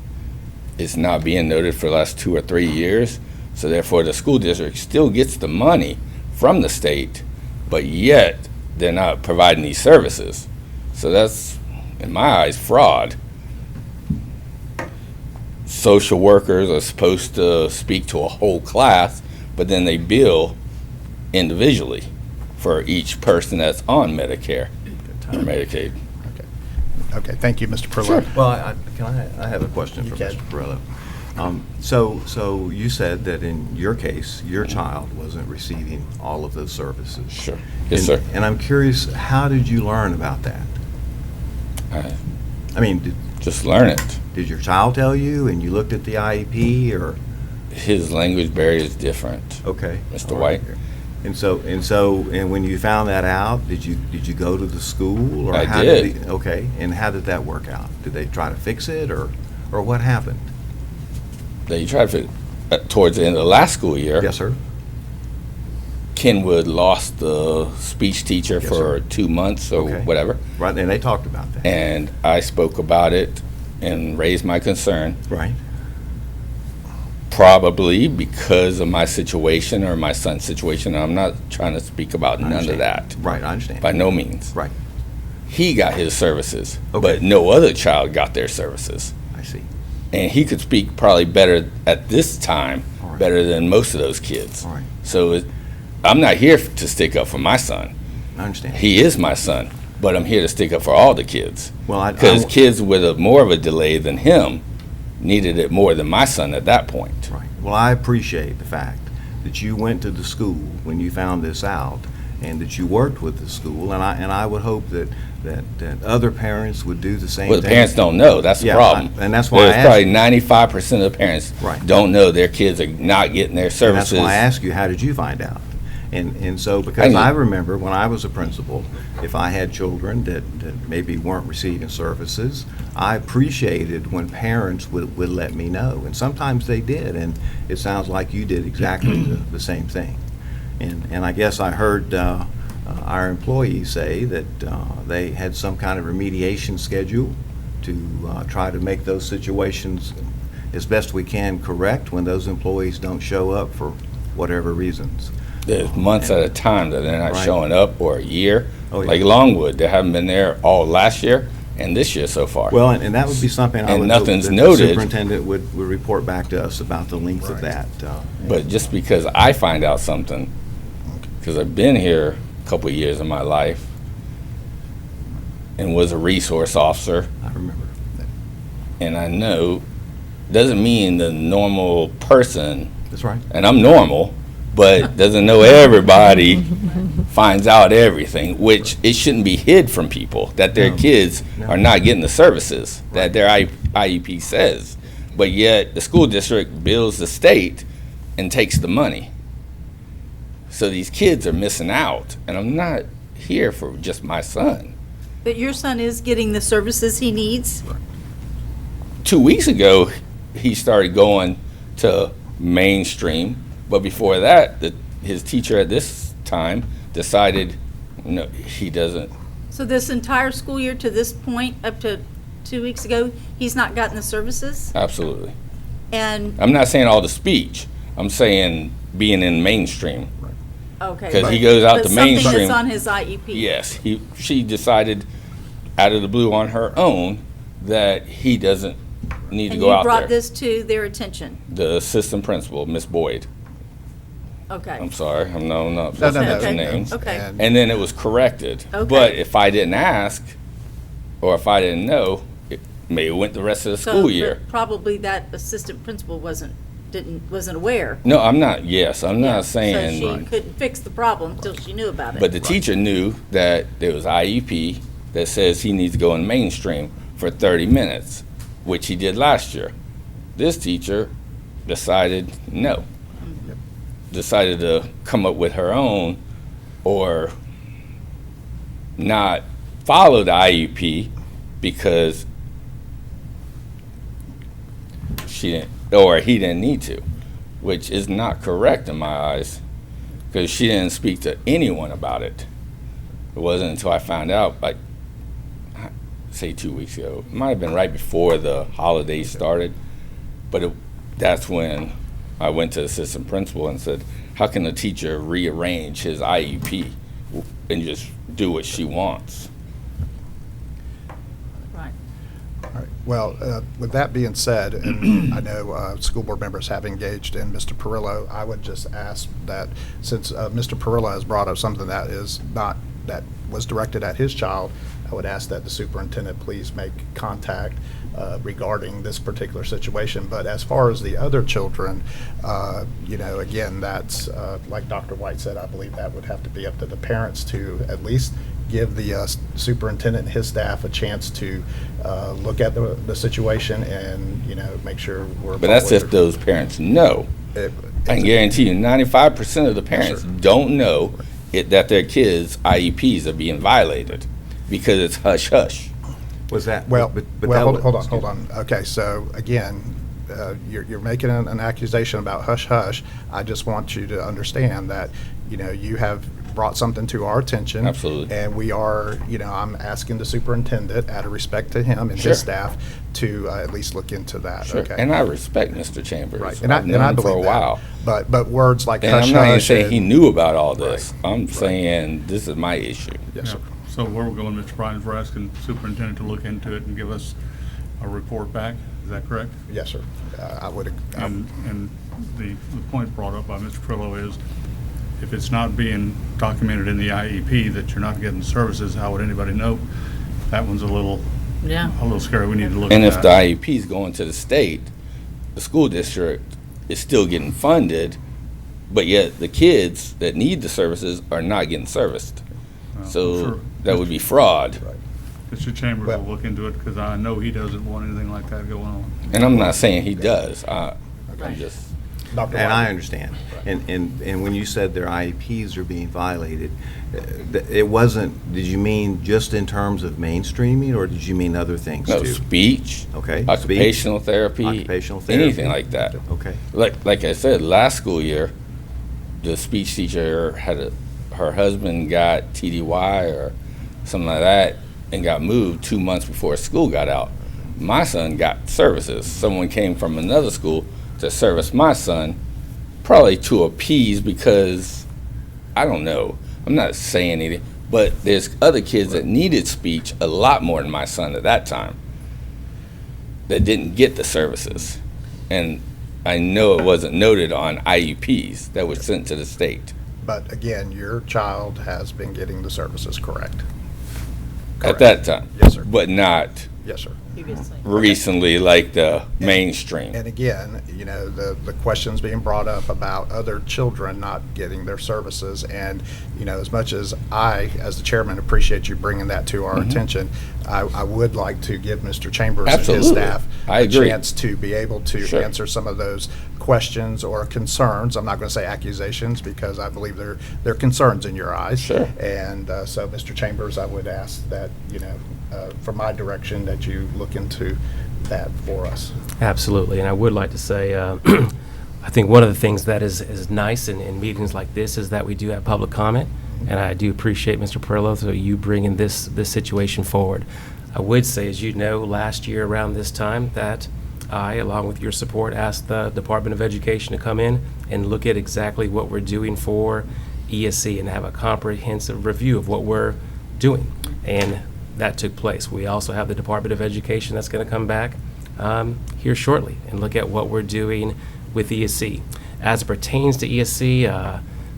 It's not being noted for the last 2 or 3 years. So therefore, the school district still gets the money from the state, but yet they're not providing these services. So that's, in my eyes, fraud. Social workers are supposed to speak to a whole class, but then they bill individually for each person that's on Medicare or Medicaid. Okay, thank you, Mr. Perillo. Well, I have a question for Mr. Perillo. So you said that in your case, your child wasn't receiving all of those services. Sure. Yes, sir. And I'm curious, how did you learn about that? I mean, just learn it. Did your child tell you, and you looked at the IEP, or? His language barrier is different. Okay. Mr. All White. right. And when you found that out, did you go to the school, or I how did. Okay. And how did that work out? Did they try to fix it, or what happened? They tried to, towards the end of the last school year. Yes, sir. Kenwood lost the speech teacher Yes, for sir. 2 months or Okay. whatever. Right, and they talked about that. And I spoke about it and raised my concern. Right. Probably because of my situation or my son's situation. I'm not trying to speak about none of understand. that. Right, I understand. By no means. Right. He got his services, Okay. but no other child got their services. I see. And he could speak probably better at this time, All right. better than most of those kids. All right. So I'm not here to stick up for my son. I understand. He is my son, but I'm here to stick up for all the kids. Well, Because kids with more of a delay than him needed it more than my son at that point. Right. Well, I appreciate the fact that you went to the school when you found this out, and that you worked with the school, and I would hope that other parents would do the same Well, thing. the parents don't know. That's the Yeah, problem. and that's why I There's asked probably you. 95% of the parents Right. don't know their kids are not getting their And services. that's why I asked you, how did you find out? And so, because I remember when I was a principal, if I had children that maybe weren't receiving services, I appreciated when parents would let me know. And sometimes they did, and it sounds like you did exactly the same thing. And I guess I heard our employees say that they had some kind of remediation schedule to try to make those situations as best we can correct when those employees don't show up for whatever reasons. There's months at a time that they're not Right. showing up, or a year. Oh, yeah. Like Longwood, they haven't been there all last year and this year so far. Well, and that would be something I And would hope nothing's that the noted. superintendent would report back to us about the length of that. But just because I find out something, because I've been here a couple of years of my life and was a resource officer. I remember. and I know, doesn't mean the normal person, That's right. and I'm normal, but doesn't know everybody finds out everything, which it shouldn't be hid from people, that their kids are not getting the services that their IEP says. But yet, the school district bills the state and takes the money. So these kids are missing out, and I'm not here for just my son. But your son is getting the services he needs? 2 weeks ago, he started going to mainstream, but before that, his teacher at this time decided, no, he doesn't. So this entire school year to this point, up to 2 weeks ago, he's not gotten the services? Absolutely. And, I'm not saying all the speech. I'm saying being in mainstream. okay. 'Cause he goes out but to mainstream. something that's on his IEP? Yes, she decided out of the blue on her own that he doesn't need to And go you out brought there. this to their attention? The assistant principal, Miss Boyd. Okay. I'm sorry, I'm not No, supposed to no, mention no. names. Okay. And then it was corrected. Okay. But if I didn't ask, or if I didn't know, it may have went the rest of the So, school but year. probably that assistant principal wasn't aware. No, I'm not, yes, I'm not So saying. she couldn't fix the problem until she knew about it. But the teacher knew that there was IEP that says he needs to go in mainstream for 30 minutes, which he did last year. This teacher decided no. Decided to come up with her own or not follow the IEP because she didn't, or he didn't need to, which is not correct in my eyes, because she didn't speak to anyone about it. It wasn't until I found out, like, say 2 weeks ago. It might have been right before the holidays started, but that's when I went to the assistant principal and said, how can a teacher rearrange his IEP and just do what she wants? Right. All right. Well, with that being said, and I know school board members have engaged in Mr. Perillo, I would just ask that since Mr. Perillo has brought up something that is not, that was directed at his child, I would ask that the superintendent please make contact regarding this particular situation. But as far as the other children, you know, again, that's, like Dr. White said, I believe that would have to be up to the parents to at least give the superintendent and his staff a chance to look at the situation and, you know, make sure we're. But that's if those parents know. I can guarantee you 95% of the parents don't know that their kids' IEPs are being violated because it's hush-hush. Was that? Well, but well, that hold on. Okay, so again, you're making an accusation about hush-hush. I just want you to understand that, you know, you have brought something to our attention. Absolutely. And we are, you know, I'm asking the superintendent, out of respect to him and Sure. his staff, to at least look into that, Sure. okay? And I respect Mr. Chambers. Right, I've known him for believe a that. while. But words like And I'm hush-hush. not even saying he and- knew about all this. I'm saying this is my issue. Yes, sir. So where we're going, Mr. Bryan, is we're asking the superintendent to look into it and give us a report back. Is that correct? Yes, sir. I would. And the point brought up by Mr. Trillo is, if it's not being documented in the IEP that you're not getting services, how would anybody know? That one's a little scary. We need to look at that. And if the IEP is going to the state, the school district is still getting funded, but yet the kids that need the services are not getting serviced. So sure. that would be fraud. Mr. Chambers will look into it, because I know he doesn't want anything like that going on. And I'm not saying he does. I'm just. And I understand. And when you said their IEPs are being violated, it wasn't, did you mean just in terms of mainstreaming, or did you mean other things No, too? speech. Okay. Occupational Speech, therapy. occupational therapy. Anything like that. Okay. Like I said, last school year, the speech teacher her husband got TDY or something like that and got moved 2 months before school got out. My son got services. Someone came from another school to service my son, probably to appease, because I don't know. I'm not saying anything, but there's other kids that needed speech a lot more than my son at that time that didn't get the services. And I know it wasn't noted on IEPs that was sent to the state. But again, your child has been getting the services, correct? At that time. Yes, sir. But not Yes, sir. recently, like the mainstream. And again, you know, the questions being brought up about other children not getting their services. And, you know, as much as I, as the chairman, appreciate you bringing that to our attention, I would like to give Mr. Chambers and his Absolutely. staff I a agree. chance to be able to Sure. answer some of those questions or concerns. I'm not going to say accusations, because I believe they're concerns in your eyes. Sure. And so, Mr. Chambers, I would ask that, you know, from my direction, that you look into that for us. Absolutely, and I would like to say, I think one of the things that is nice in meetings like this is that we do have public comment, and I do appreciate, Mr. Perillo, so you bringing this situation forward. I would say, as you know, last year around this time, that I, along with your support, asked the Department of Education to come in and look at exactly what we're doing for ESC and have a comprehensive review of what we're doing. And that took place. We also have the Department of Education that's going to come back here shortly and look at what we're doing with ESC. As it pertains to ESC,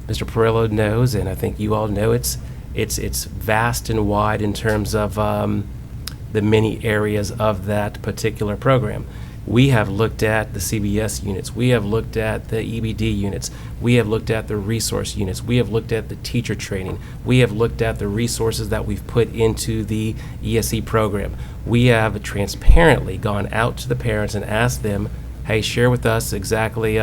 Mr. Perillo knows, and I think you all know, it's vast and wide in terms of the many areas of that particular program. We have looked at the CBS units. We have looked at the EBD units. We have looked at the resource units. We have looked at the teacher training. We have looked at the resources that we've put into the ESE program. We have transparently gone out to the parents and asked them, hey, share with us exactly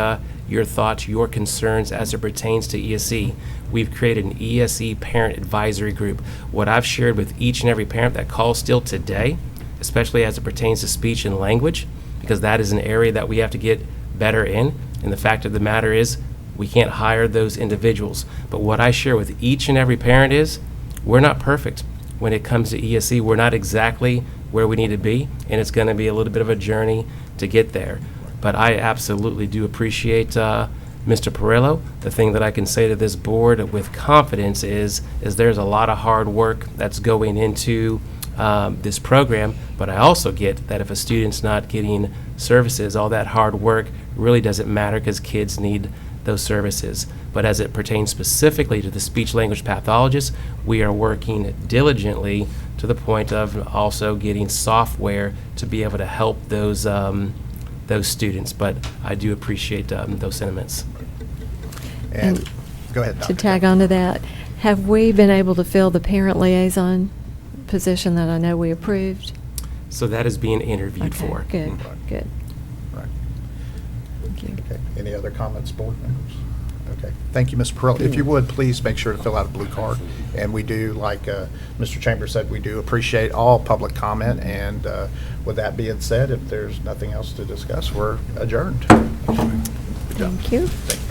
your thoughts, your concerns as it pertains to ESE. We've created an ESE parent advisory group. What I've shared with each and every parent that calls still today, especially as it pertains to speech and language, because that is an area that we have to get better in. And the fact of the matter is, we can't hire those individuals. But what I share with each and every parent is, we're not perfect when it comes to ESE. We're not exactly where we need to be, and it's going to be a little bit of a journey to get there. But I absolutely do appreciate Mr. Perillo. The thing that I can say to this board with confidence is there's a lot of hard work that's going into this program, but I also get that if a student's not getting services, all that hard work really doesn't matter, because kids need those services. But as it pertains specifically to the speech language pathologists, we are working diligently to the point of also getting software to be able to help those students. But I do appreciate those sentiments. And go ahead, To Dr. tag on to that, have we been able to fill the parent liaison position that I know we approved? So that is being interviewed Okay, for. good, good. Right. Thank you. Okay. Any other comments, board members? Okay. Thank you, Ms. Perillo. If you would, please make sure to fill out a blue card. And we do, like Mr. Chambers said, we do appreciate all public comment. And with that being said, if there's nothing else to discuss, we're adjourned. Good job. Thank you. Thank you.